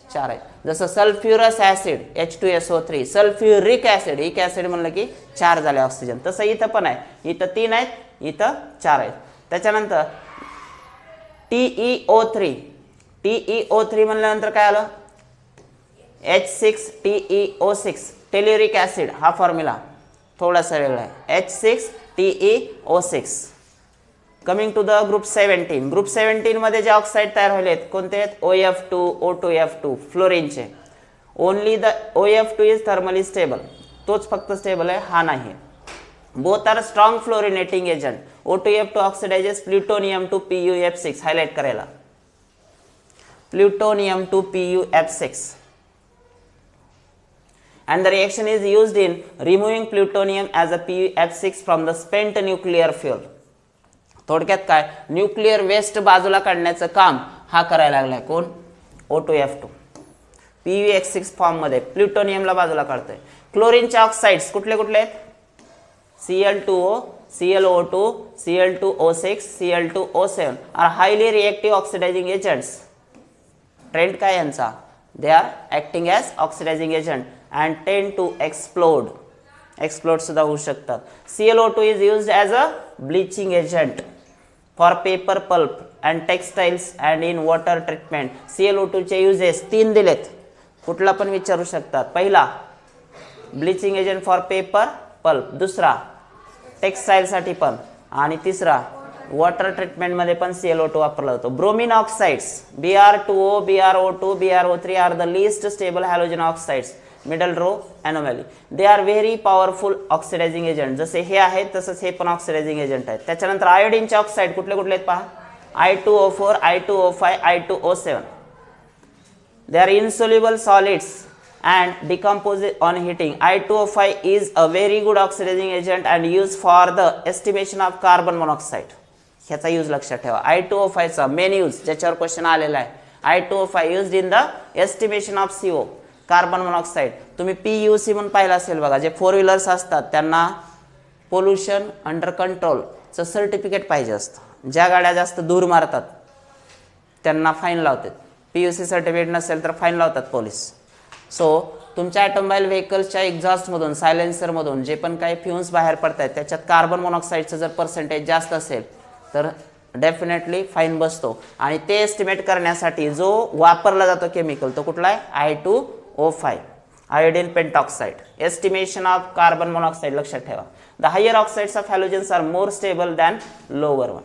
4 आहेत. जसं सल्फ्युरस ऍसिड H2SO3, सल्फ्युरिक ऍसिड इक ऍसिड म्हणलं की 4 झाले ऑक्सिजन. तसं इथं पण आहे, इथं 3 आहेत इथं 4 आहेत. त्याच्यानंतर TeO3 TeO3 म्हणल्यानंतर काय आलं, H6TeO6 टेल्युरिक ऍसिड, हा फॉर्म्युला थोडासा वेगळा आहे, H6TeO6. Coming to the group 17. Group 17 मध्ये जे ऑक्साईड तयार व्हायलेत कोणते आहेत, OF2, O2F2 फ्लोरीनचे. Only the OF2 is thermally stable, तोच फक्त स्टेबल आहे, हा नाही. Both are strong fluorinating agent. O2F2 oxidises plutonium to PuF6, highlight करायला, plutonium to PuF6. And the reaction is used in removing plutonium as a PuF6 from the spent nuclear fuel. थोडक्यात काय, nuclear waste बाजूला काढण्याचं काम हा करायला लागलाय कोण, O2F2. PuF6 फॉर्म मध्ये प्लुटोनियमला बाजूला काढतोय. क्लोरीनचे ऑक्साइड्स कुठले कुठले आहेत, Cl2O, ClO2, Cl2O6, Cl2O7 are highly reactive oxidizing agents. Trend काय यांचा, they are acting as oxidizing agent and tend to explode सुद्धा होऊ शकतात. ClO2 is used as a bleaching agent for paper pulp and textiles and in water treatment. ClO2 चे uses 3 दिलेत, कुठला पण विचारू शकतात. पहिला bleaching agent for paper pulp, दुसरा टेक्सटाईल साठी पण, आणि तिसरा वॉटर ट्रीटमेंट मध्ये पण ClO2 वापरला जातो. Bromine oxides Br2O, BrO2, BrO3 are the least stable halogen oxides, middle row anomaly. They are very powerful oxidising agent. जसे हे आहेत तसंच हे पण ऑक्सिडायझिंग एजंट आहेत. त्याच्यानंतर आयोडीनचे ऑक्साइड कुठले कुठले आहेत पहा, I2O4, I2O5, I2O7. They are insoluble solids and decompose on heating. I2O5 is a very good oxidizing agent and used for the estimation of carbon monoxide. ह्याचा यूज लक्षात ठेवा. I2O5 चा मेन यूज ज्याच्यावर question आलेला आहे, I2O5 used in the estimation of CO, carbon monoxide. तुम्ही PUC म्हणून पाहिलं असेल बघा, जे 4 व्हीलर्स असतात त्यांना पोल्युशन अंडर कंट्रोलचं सर्टिफिकेट पाहिजे असतं. ज्या गाड्या जास्त धूर मारतात त्यांना फाईन लावतात. PUC सर्टिफिकेट नसेल तर फाईन लावतात पोलीस. सो तुमच्या ऑटोमोबाईल व्हेकल्सच्या एक्झॉस्टमधून, सायलेन्सरमधून जे पण काही फ्युम्स बाहेर पडत आहेत त्याच्यात कार्बन मोनॉक्साईडचं जर पर्सेंटेज जास्त असेल तर डेफिनेटली फाईन बसतो. आणि ते एस्टिमेट करण्यासाठी जो वापरला जातो केमिकल तो कुठला आहे, I2O5, iodine pentoxide. Estimation of carbon monoxide लक्षात ठेवा. The higher oxides of halogens are more stable than lower one.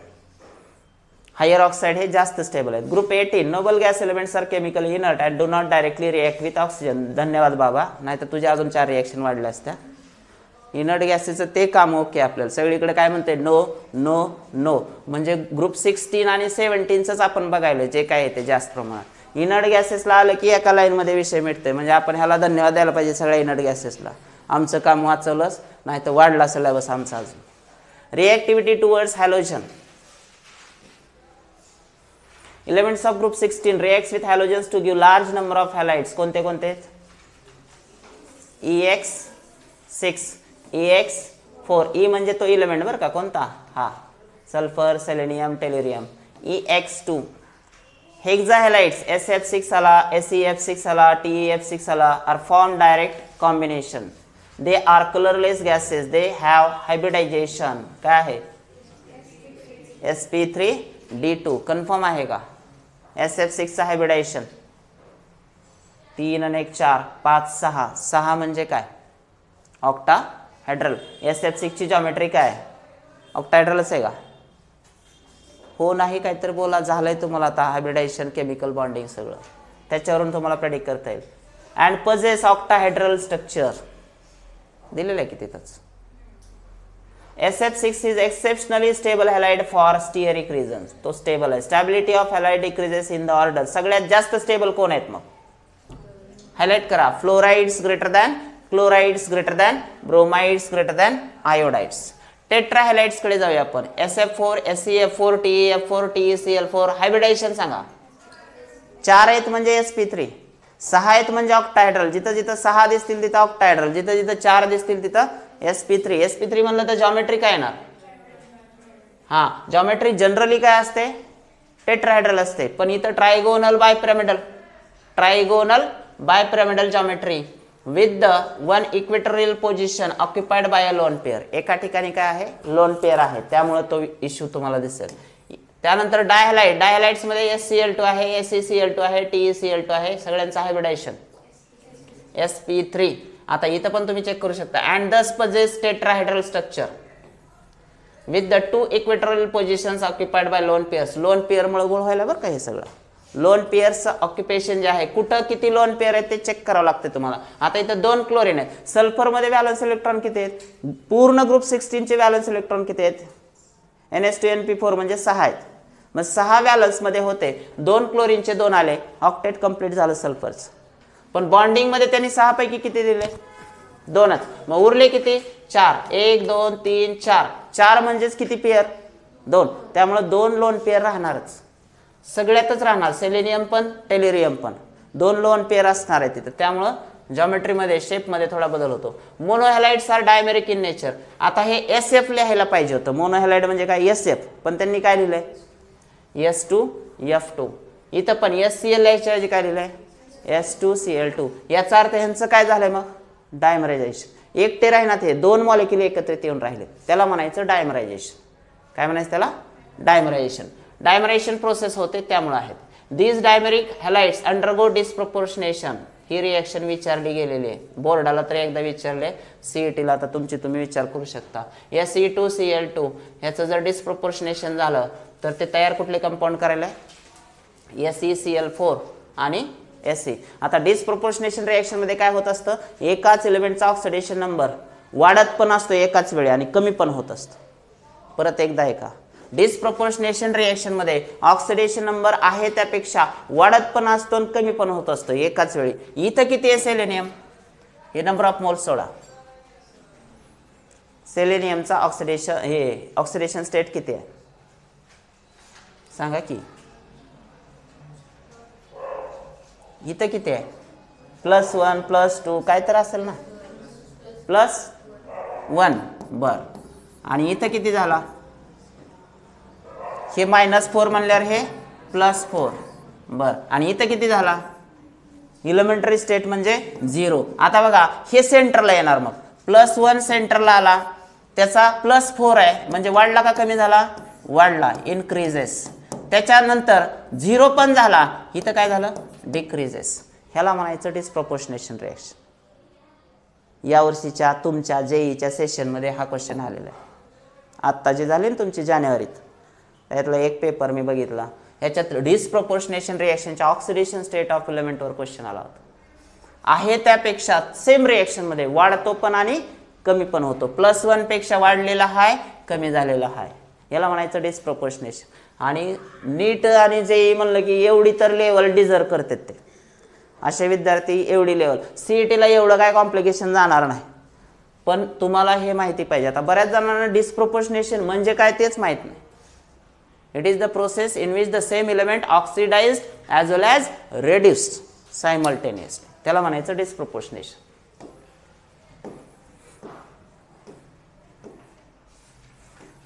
Higher oxide हे जास्त स्टेबल आहेत. Group 18 noble gas elements are chemical inert and do not directly react with oxygen. धन्यवाद बाबा, नाही तर तुझ्या अजून 4 रिएक्शन वाढल्या असत्या. इनर्ट गॅसेसचं ते काम ओके. आपल्याला सगळीकडे काय म्हणते, नो नो नो. म्हणजे ग्रुप 16 आणि 17चंच आपण बघायला जे काय येते जास्त प्रमाणात. इनर्ट गॅसेसला आलं की एका लाईनमध्ये विषय मिळतोय. म्हणजे आपण ह्याला धन्यवाद द्यायला पाहिजे सगळ्या इनर्ट गॅसेसला. आमचं काम वाचवलंच, नाही तर वाढला सिलेबस आमचा अजून. Reactivity towards halogen. Elements of group 16 reacts with halogens to give large number of halides. कोणते कोणते? EX6, EX4. E म्हणजे तो इलेमेंट बरं का, कोणता, हा sulphur, selenium, टेल्युरियम. EX2 hexahalides SF6 आला, SEF6 आला, TEF6 आला are formed direct combination. They are colorless gases. They have hybridization. काय आहे, sp3d2. कन्फर्म आहे का? SF6 चा हायब्रिडायझेशन 3 आणि 1 4 5 6. 6 म्हणजे काय, ऑक्टाहेड्रल. SF6 ची जॉमेट्री काय आहे, ऑक्टाहेड्रलच आहे का? हो नाही काहीतरी बोला, झालंय तुम्हाला आता हायब्रिडायझेशन, केमिकल बॉन्डिंग सगळं त्याच्यावरून तुम्हाला प्रेडिक्ट करता येईल. अँड पजेस ऑक्टाहेड्रल स्ट्रक्चर दिलेलं आहे की तिथंच. SF6 is exceptionally stable halide for steric reasons. तो स्टेबल आहे. Stability of halide decreases in the order. सगळ्यात जास्त स्टेबल कोण आहेत मग, हायलाइट करा. Fluorides greater than, chlorides greater than, bromides greater than iodides. Tetrahalides कडे जाऊया आपण. SF4, SEF4, TEF4, TeCl4. Hybridisation सांगा. 4 आहेत म्हणजे sp3, 6 आहेत म्हणजे ऑक्टाहेड्रल. जिथं जिथं 6 दिसतील तिथं ऑक्टाहेड्रल, जिथं जिथं 4 दिसतील तिथं sp3. sp3 म्हणलं तर जॉमेट्री काय येणार, हा जॉमेट्री जनरली काय असते, टेट्राहेड्रल असते. पण इथं trigonal bipyramidal, trigonal bipyramidal geometry with the one equatorial position occupied by a lone pair. एका ठिकाणी काय आहे, लोन पेअर आहे, त्यामुळे तो इश्यू तुम्हाला दिसेल. त्यानंतर डायहॅलाइड, डायहॅलाइड्समध्ये SCl2 आहे, SeCl2 आहे, TeCl2 आहे, सगळ्यांचं हायब्रिडायझेशन sp3. आता इथं पण तुम्ही चेक करू शकता. अँड दस possess tetrahedral structure with the 2 equatorial positions occupied by loan pairs. Lone pair मुळे गोळ व्हायला बरं का हे सगळं. लोन पेअरचं ऑक्युपेशन जे आहे, कुठं किती लोन पेअर आहेत ते चेक करावं लागते तुम्हाला. आता इथं 2 क्लोरीन आहेत. सल्फरमध्ये व्हॅलन्स इलेक्ट्रॉन किती आहेत? पूर्ण ग्रुप 16 चे व्हॅलन्स इलेक्ट्रॉन किती आहेत? NH2NP4 म्हणजे 6 आहेत. मग 6 व्हॅलन्समध्ये होते, 2 क्लोरीनचे 2 आले, ऑक्टेट कंप्लीट झालं सल्फरचं. पण बॉन्डिंगमध्ये त्यांनी 6 पैकी किती दिले? 2च. मग उरले किती? 4. 1 2 3 4. 4 म्हणजेच किती पेअर? 2. त्यामुळे 2 लोन पेअर राहणारच, सगळ्यातच राहणार. सेलेनियम पण टेलिरियम पण 2 लोन पेअर असणार आहे तिथं. त्यामुळं जॉमेट्रीमध्ये शेपमध्ये थोडा बदल होतो. मोनोहॅलाइड्स आर डायमेरिक इन नेचर. आता हे SF लिहायला पाहिजे होतं. मोनोहॅलाइड म्हणजे काय? SF. पण त्यांनी काय लिहिलंय? S2F2. इथं पण SCl लिहायच्या ऐवजी काय लिहिलंय? S2Cl2. याचा अर्थ ह्यांचं काय झालंय मग? डायमरायझेशन. एकटे राहणार, हे 2 मॉलिक्युल एकत्रित येऊन राहिले, त्याला म्हणायचं डायमरायझेशन. काय म्हणायचं त्याला? डायमरायझेशन. डायमरायझेशन प्रोसेस होते त्यामुळे आहेत. These dimeric halides undergo disproportionation. ही रिएक्शन विचारली गेलेली आहे. बोर्डाला तर एकदा विचारले, CETला आता तुम्ही विचार करू शकता. Se2Cl2 ह्याचं जर डिस्प्रपोर्शनेशन झालं तर ते तयार कुठले कंपाऊंड करायला? SeCl4 आणि Se. आता डिस्प्रपोर्शनेशन रिएक्शन मध्ये काय होत असतं? एकाच एलिमेंटचा ऑक्सिडेशन नंबर वाढत पण असतो एकाच वेळी आणि कमी पण होत असतो. परत एकदा आहे का? डिस्प्रपोर्शनेशन रिएक्शन मध्ये ऑक्सिडेशन नंबर आहे त्यापेक्षा वाढत पण असतो आणि कमी पण होत असतो एकाच वेळी. इथं किती आहे सेलेनियम? हे नंबर ऑफ मोल्स सोडा. सेलेनियमचा ऑक्सिडेशन स्टेट किती आहे सांगा की? इथं किती आहे? +1 +2 काय तर असेल ना? +1. बर. आणि इथं किती झाला? हे -4 म्हणल्यावर हे +4. बर. आणि इथं किती झाला? इलेमेंटरी स्टेट म्हणजे 0. आता बघा हे सेंटरला येणार. मग +1 सेंटरला आला, त्याचा +4 आहे म्हणजे वाढला का कमी झाला? वाढला, इनक्रीजेस. त्याच्यानंतर 0 पण झाला, इथं काय झालं? डिक्रीजेस. ह्याला म्हणायचं डिस्प्रपोर्शनेशन रिएक्शन. यावर्षीच्या तुमच्या JEEच्या सेशनमध्ये हा क्वेश्चन आलेला आहे. आत्ता जे झाले ना तुमची जानेवारीत, त्यातला एक पेपर मी बघितला, ह्याच्यात डिस्प्रपोर्शनेशन रिएक्शनच्या ऑक्सिडेशन स्टेट ऑफ एलिमेंटवर क्वेश्चन आला होता. आहे त्यापेक्षा सेम रिएक्शनमध्ये वाढतो पण आणि कमी पण होतो. +1 पेक्षा वाढलेला हाय, कमी झालेला हाय, याला म्हणायचं डिस्प्रपोर्शनेशन. आणि नीट आणि JEE म्हणलं की एवढी तर लेवल डिझर्व करतात ते. असे विद्यार्थी एवढी लेवल. CETला एवढं काय कॉम्प्लिकेशन जाणार नाही, पण तुम्हाला हे माहिती पाहिजे. आता बऱ्याच जणांना डिस्प्रपोर्शनेशन म्हणजे काय तेच माहित नाही. It is the process in which the same element oxidised as well as reduced simultaneously. त्याला म्हणायचं disproportionation.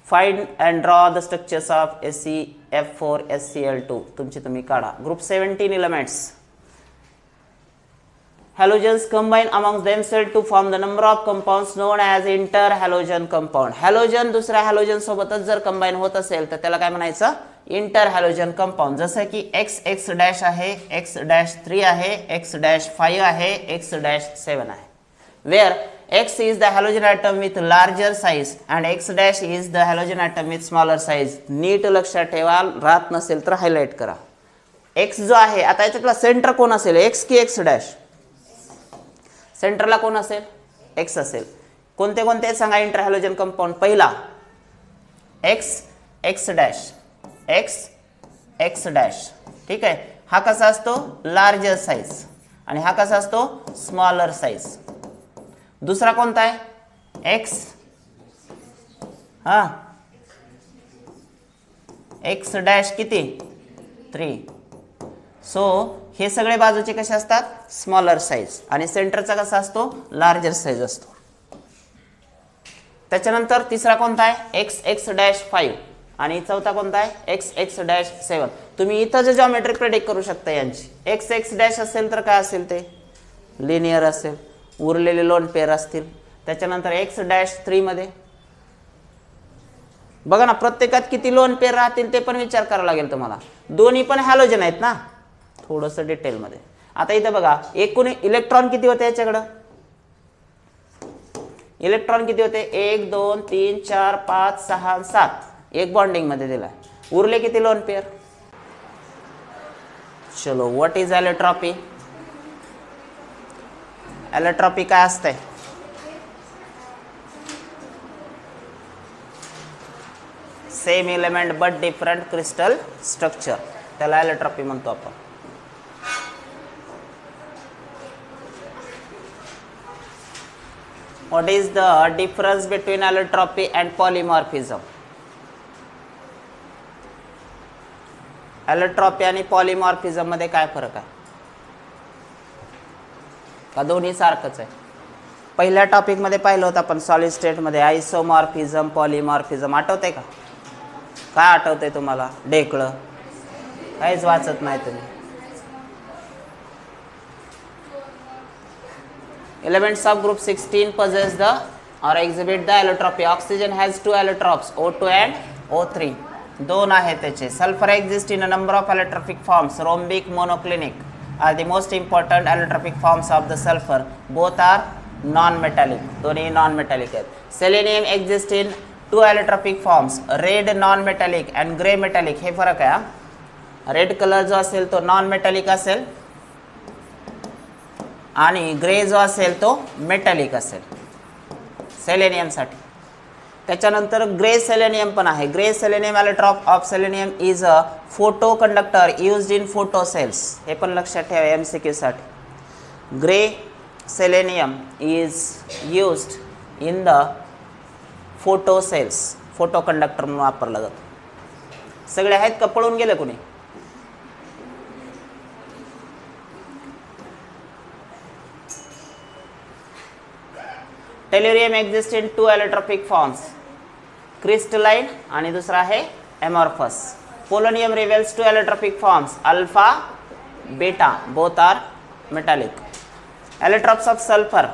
Find and draw the structures of SeF4 SCl2. तुम्ही काढा. Group 17 elements. Halogens combine amongst themselves to form the number of compounds known as interhalogen compound. Halogen दुसऱ्या halogen सोबतच जर combine होत असेल तर त्याला काय म्हणायचं? इंटरहॅलोजन कंपाऊंड. जसं की XX- आहे, X-3 आहे, X-5 आहे, X-7 आहे. Where X is the halogen atom with larger size and X- is the halogen atom with smaller size. नीट लक्षात ठेवा, राहत नसेल तर हायलाइट करा. X जो आहे, आता याच्यातला सेंटर कोण असेल? X की X-? सेंटरला कोण असेल? X असेल. कोणते कोणते सांगा इंटरहॅलोजन कंपाऊंड? पहिला X-, X-, ठीक आहे. हा कसा असतो? Larger size. आणि हा कसा असतो? Smaller size. दुसरा कोणता आहे? X, X- किती? 3. सो हे सगळे बाजूचे कसे असतात? Smaller size. आणि सेंटरचा कसा असतो? लार्जर साइज असतो. त्याच्यानंतर तिसरा कोणता आहे? X-5. आणि चौथा कोणता आहे? X-7. तुम्ही इथं जे जॉमेट्रिक प्रेडिक्ट करू शकता यांची. X- असेल तर काय असेल? ते लिनियर असेल, उरलेले लोन पेअर असतील. त्याच्यानंतर X-3 मध्ये बघा ना, प्रत्येकात किती लोन पेअर राहतील ते पण विचार करावा लागेल तुम्हाला. दोन्ही पण हॅलोजन आहेत ना. थोडंसं डिटेलमध्ये आता इथं बघा, एकूण इलेक्ट्रॉन किती होते याच्याकडं? इलेक्ट्रॉन किती होते? 1 2 3 4 5 6 7. एक बॉन्डिंग मध्ये दिलाय. उरले किती लोन पेअर? चलो, व्हॉट इज ॲलोट्रॉपी? ॲलोट्रॉपी काय असते? Same element but different crystal structure, त्याला ॲलोट्रॉपी म्हणतो आपण. What is the difference between allotropy and polymorphism? allotropy आणि polymorphism मध्ये काय फरक आहे? का दोन्ही सारखंच आहे? पहिल्या टॉपिक मध्ये पाहिलं होतं आपण सॉलिड स्टेट मध्ये, आयसोमॉर्फिझम, पॉलीमॉर्फिझम. आठवतंय का? काय आठवतंय तुम्हाला? ढेकळं काहीच वाचत नाही तुम्ही. Elements of group 16 possess the or exhibit the allotropy. Oxygen has 2 allotropes, O2 and O3. दोन आहेत त्याचे. Sulfur exists in a number of allotropic forms. Rhombic, monoclinic are the most important allotropic forms of the sulfur. Both are non-metallic. दोन्ही non-metallic आहेत. Selenium exists in 2 allotropic forms. Red non-metallic and gray metallic. हे फरक आहे. Red colour जो असेल तो non-metallic असेल आणि ग्रे जो असेल तो मेटॅलिक असेल सेलेनियम साठी. त्याच्यानंतर ग्रे सेलेनियम पण आहे. Grey selenium allotrope of selenium is a photoconductor used in photocells. हे पण लक्षात ठेवा MCQ साठी. Grey selenium is used in the photocells. Photoconductor म्हणून वापरला जातो. सगळे आहेत का? पळून गेले कोणी? Tellurium exist in 2 allotropic forms, crystalline आणि दुसरा आहे amorphous. Polonium reveals 2 allotropic forms, alpha, beta, both are metallic. Allotropes of sulfur.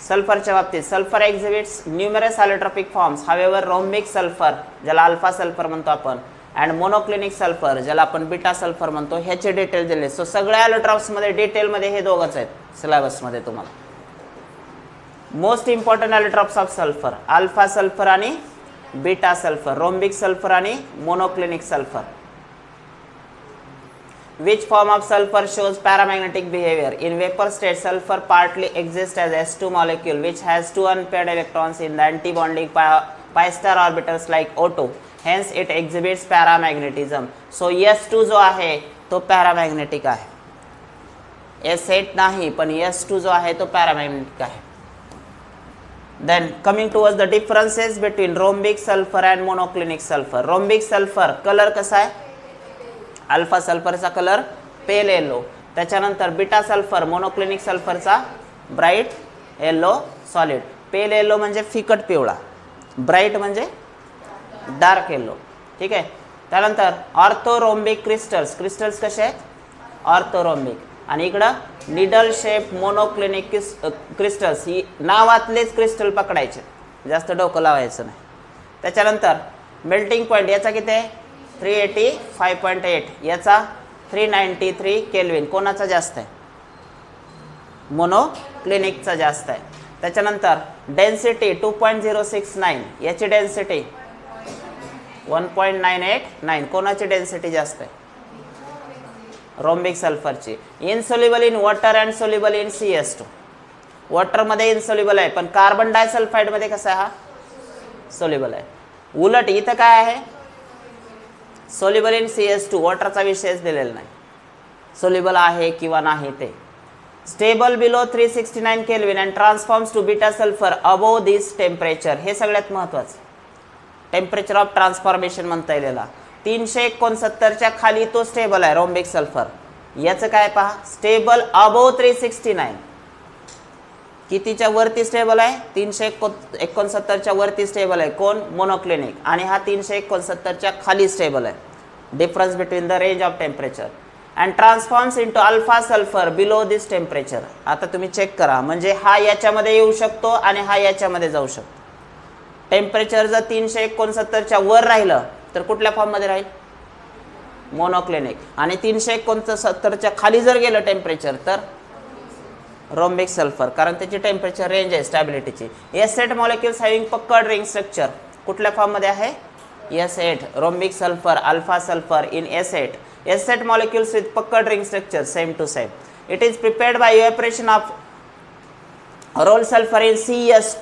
सल्फरच्या बाबतीत sulphur एक्झिबिट्स numerous allotropic forms. However, rhombic sulfur ज्याला अल्फा सल्फर म्हणतो आपण अँड मोनोक्लिनिक सल्फर ज्याला आपण बीटा सल्फर म्हणतो, ह्याचे डिटेल दिले. सो सगळ्या allotropes मध्ये डिटेल मध्ये हे दोघंच आहेत सिलेबस मध्ये तुम्हाला. Most important allotropes of sulphur, alpha sulphur आणि बीटा सल्फर, रोम्बिक सल्फर आणि monoclinic sulphur. Which form of sulfur shows paramagnetic behavior? In vapor state, sulfur partly exists as S2 molecule which has 2 unpaired electrons in the antibonding pi star orbitals like O2. Hence, it exhibits paramagnetism. So, S2 जो आहे तो paramagnetic आहे. S8 नाही, पण S2 जो आहे तो paramagnetic आहे. Then coming towards the differences between rhombic sulfur and monoclinic sulfur. Rhombic sulfur colour कसा आहे? अल्फा सल्फरचा कलर पेल येलो. त्याच्यानंतर बीटा सल्फर मोनोक्लिनिक सल्फरचा bright yellow solid. Pale yellow म्हणजे फिकट पिवळा, ब्राईट म्हणजे डार्क येलो. ठीक आहे. त्यानंतर ऑर्थोरोम्बिक क्रिस्टल्स. क्रिस्टल्स कसे आहेत? ऑर्थोरोम्बिक. आणि इकडं निडल शेप मोनोक्लिनिक क्रिस्टल्स. ही नावातलेच क्रिस्टल पकडायचे, जास्त डोकं लावायचं नाही. त्याच्यानंतर मेल्टिंग पॉईंट याचा किती आहे? 385.8. याचा 393 केल्विन. कोणाचा जास्त आहे? मोनोक्लिनिकचा जास्त आहे. त्याच्यानंतर डेन्सिटी 2.069. याची डेन्सिटी 1.989. कोणाची डेन्सिटी जास्त आहे? रोम्बिक सल्फरची. Insoluble in water and soluble in CS2. वॉटरमध्ये इनसोल्युबल आहे, पण कार्बन डायसल्फाइडमध्ये कसा आहे? हा सोल्युबल आहे. उलट इथं काय आहे? Soluble in CS2. वॉटरचा विषयच दिलेला नाही, सोल्युबल आहे किंवा नाही ते. Stable below 369 kelvin and transforms to beta sulphur above this temperature. हे सगळ्यात महत्त्वाचं. टेम्परेचर ऑफ ट्रान्सफॉर्मेशन म्हणता येलेला 369च्या खाली तो स्टेबल आहे रोम्बिक सल्फर. याचं काय पहा? Stable above 369. कितीच्या वरती स्टेबल आहे? 369च्या वरती स्टेबल आहे. कोण? मोनोक्लिनिक. आणि हा 369च्या खाली स्टेबल आहे. Difference between the range of temperature and transforms into alpha sulphur below this temperature. आता तुम्ही चेक करा, म्हणजे हा याच्यामध्ये येऊ शकतो आणि हा याच्यामध्ये जाऊ शकतो. टेम्परेचर जर 369 वर राहिलं तर कुठल्या फॉर्ममध्ये राहील? मोनोक्लिनिक. आणि 369 खाली जर गेलं टेम्परेचर तर रोम्बिक सल्फर, कारण त्याची टेम्परेचर रेंज आहे स्टॅबिलिटीची. S8 molecules having puckered ring structure कुठल्या फॉर्ममध्ये आहे? S8 rhombic sulphur, alpha sulphur in S8. S8 molecules with puckered ring structure, same to same. It is prepared by evaporation of rolled sulfur in CS2.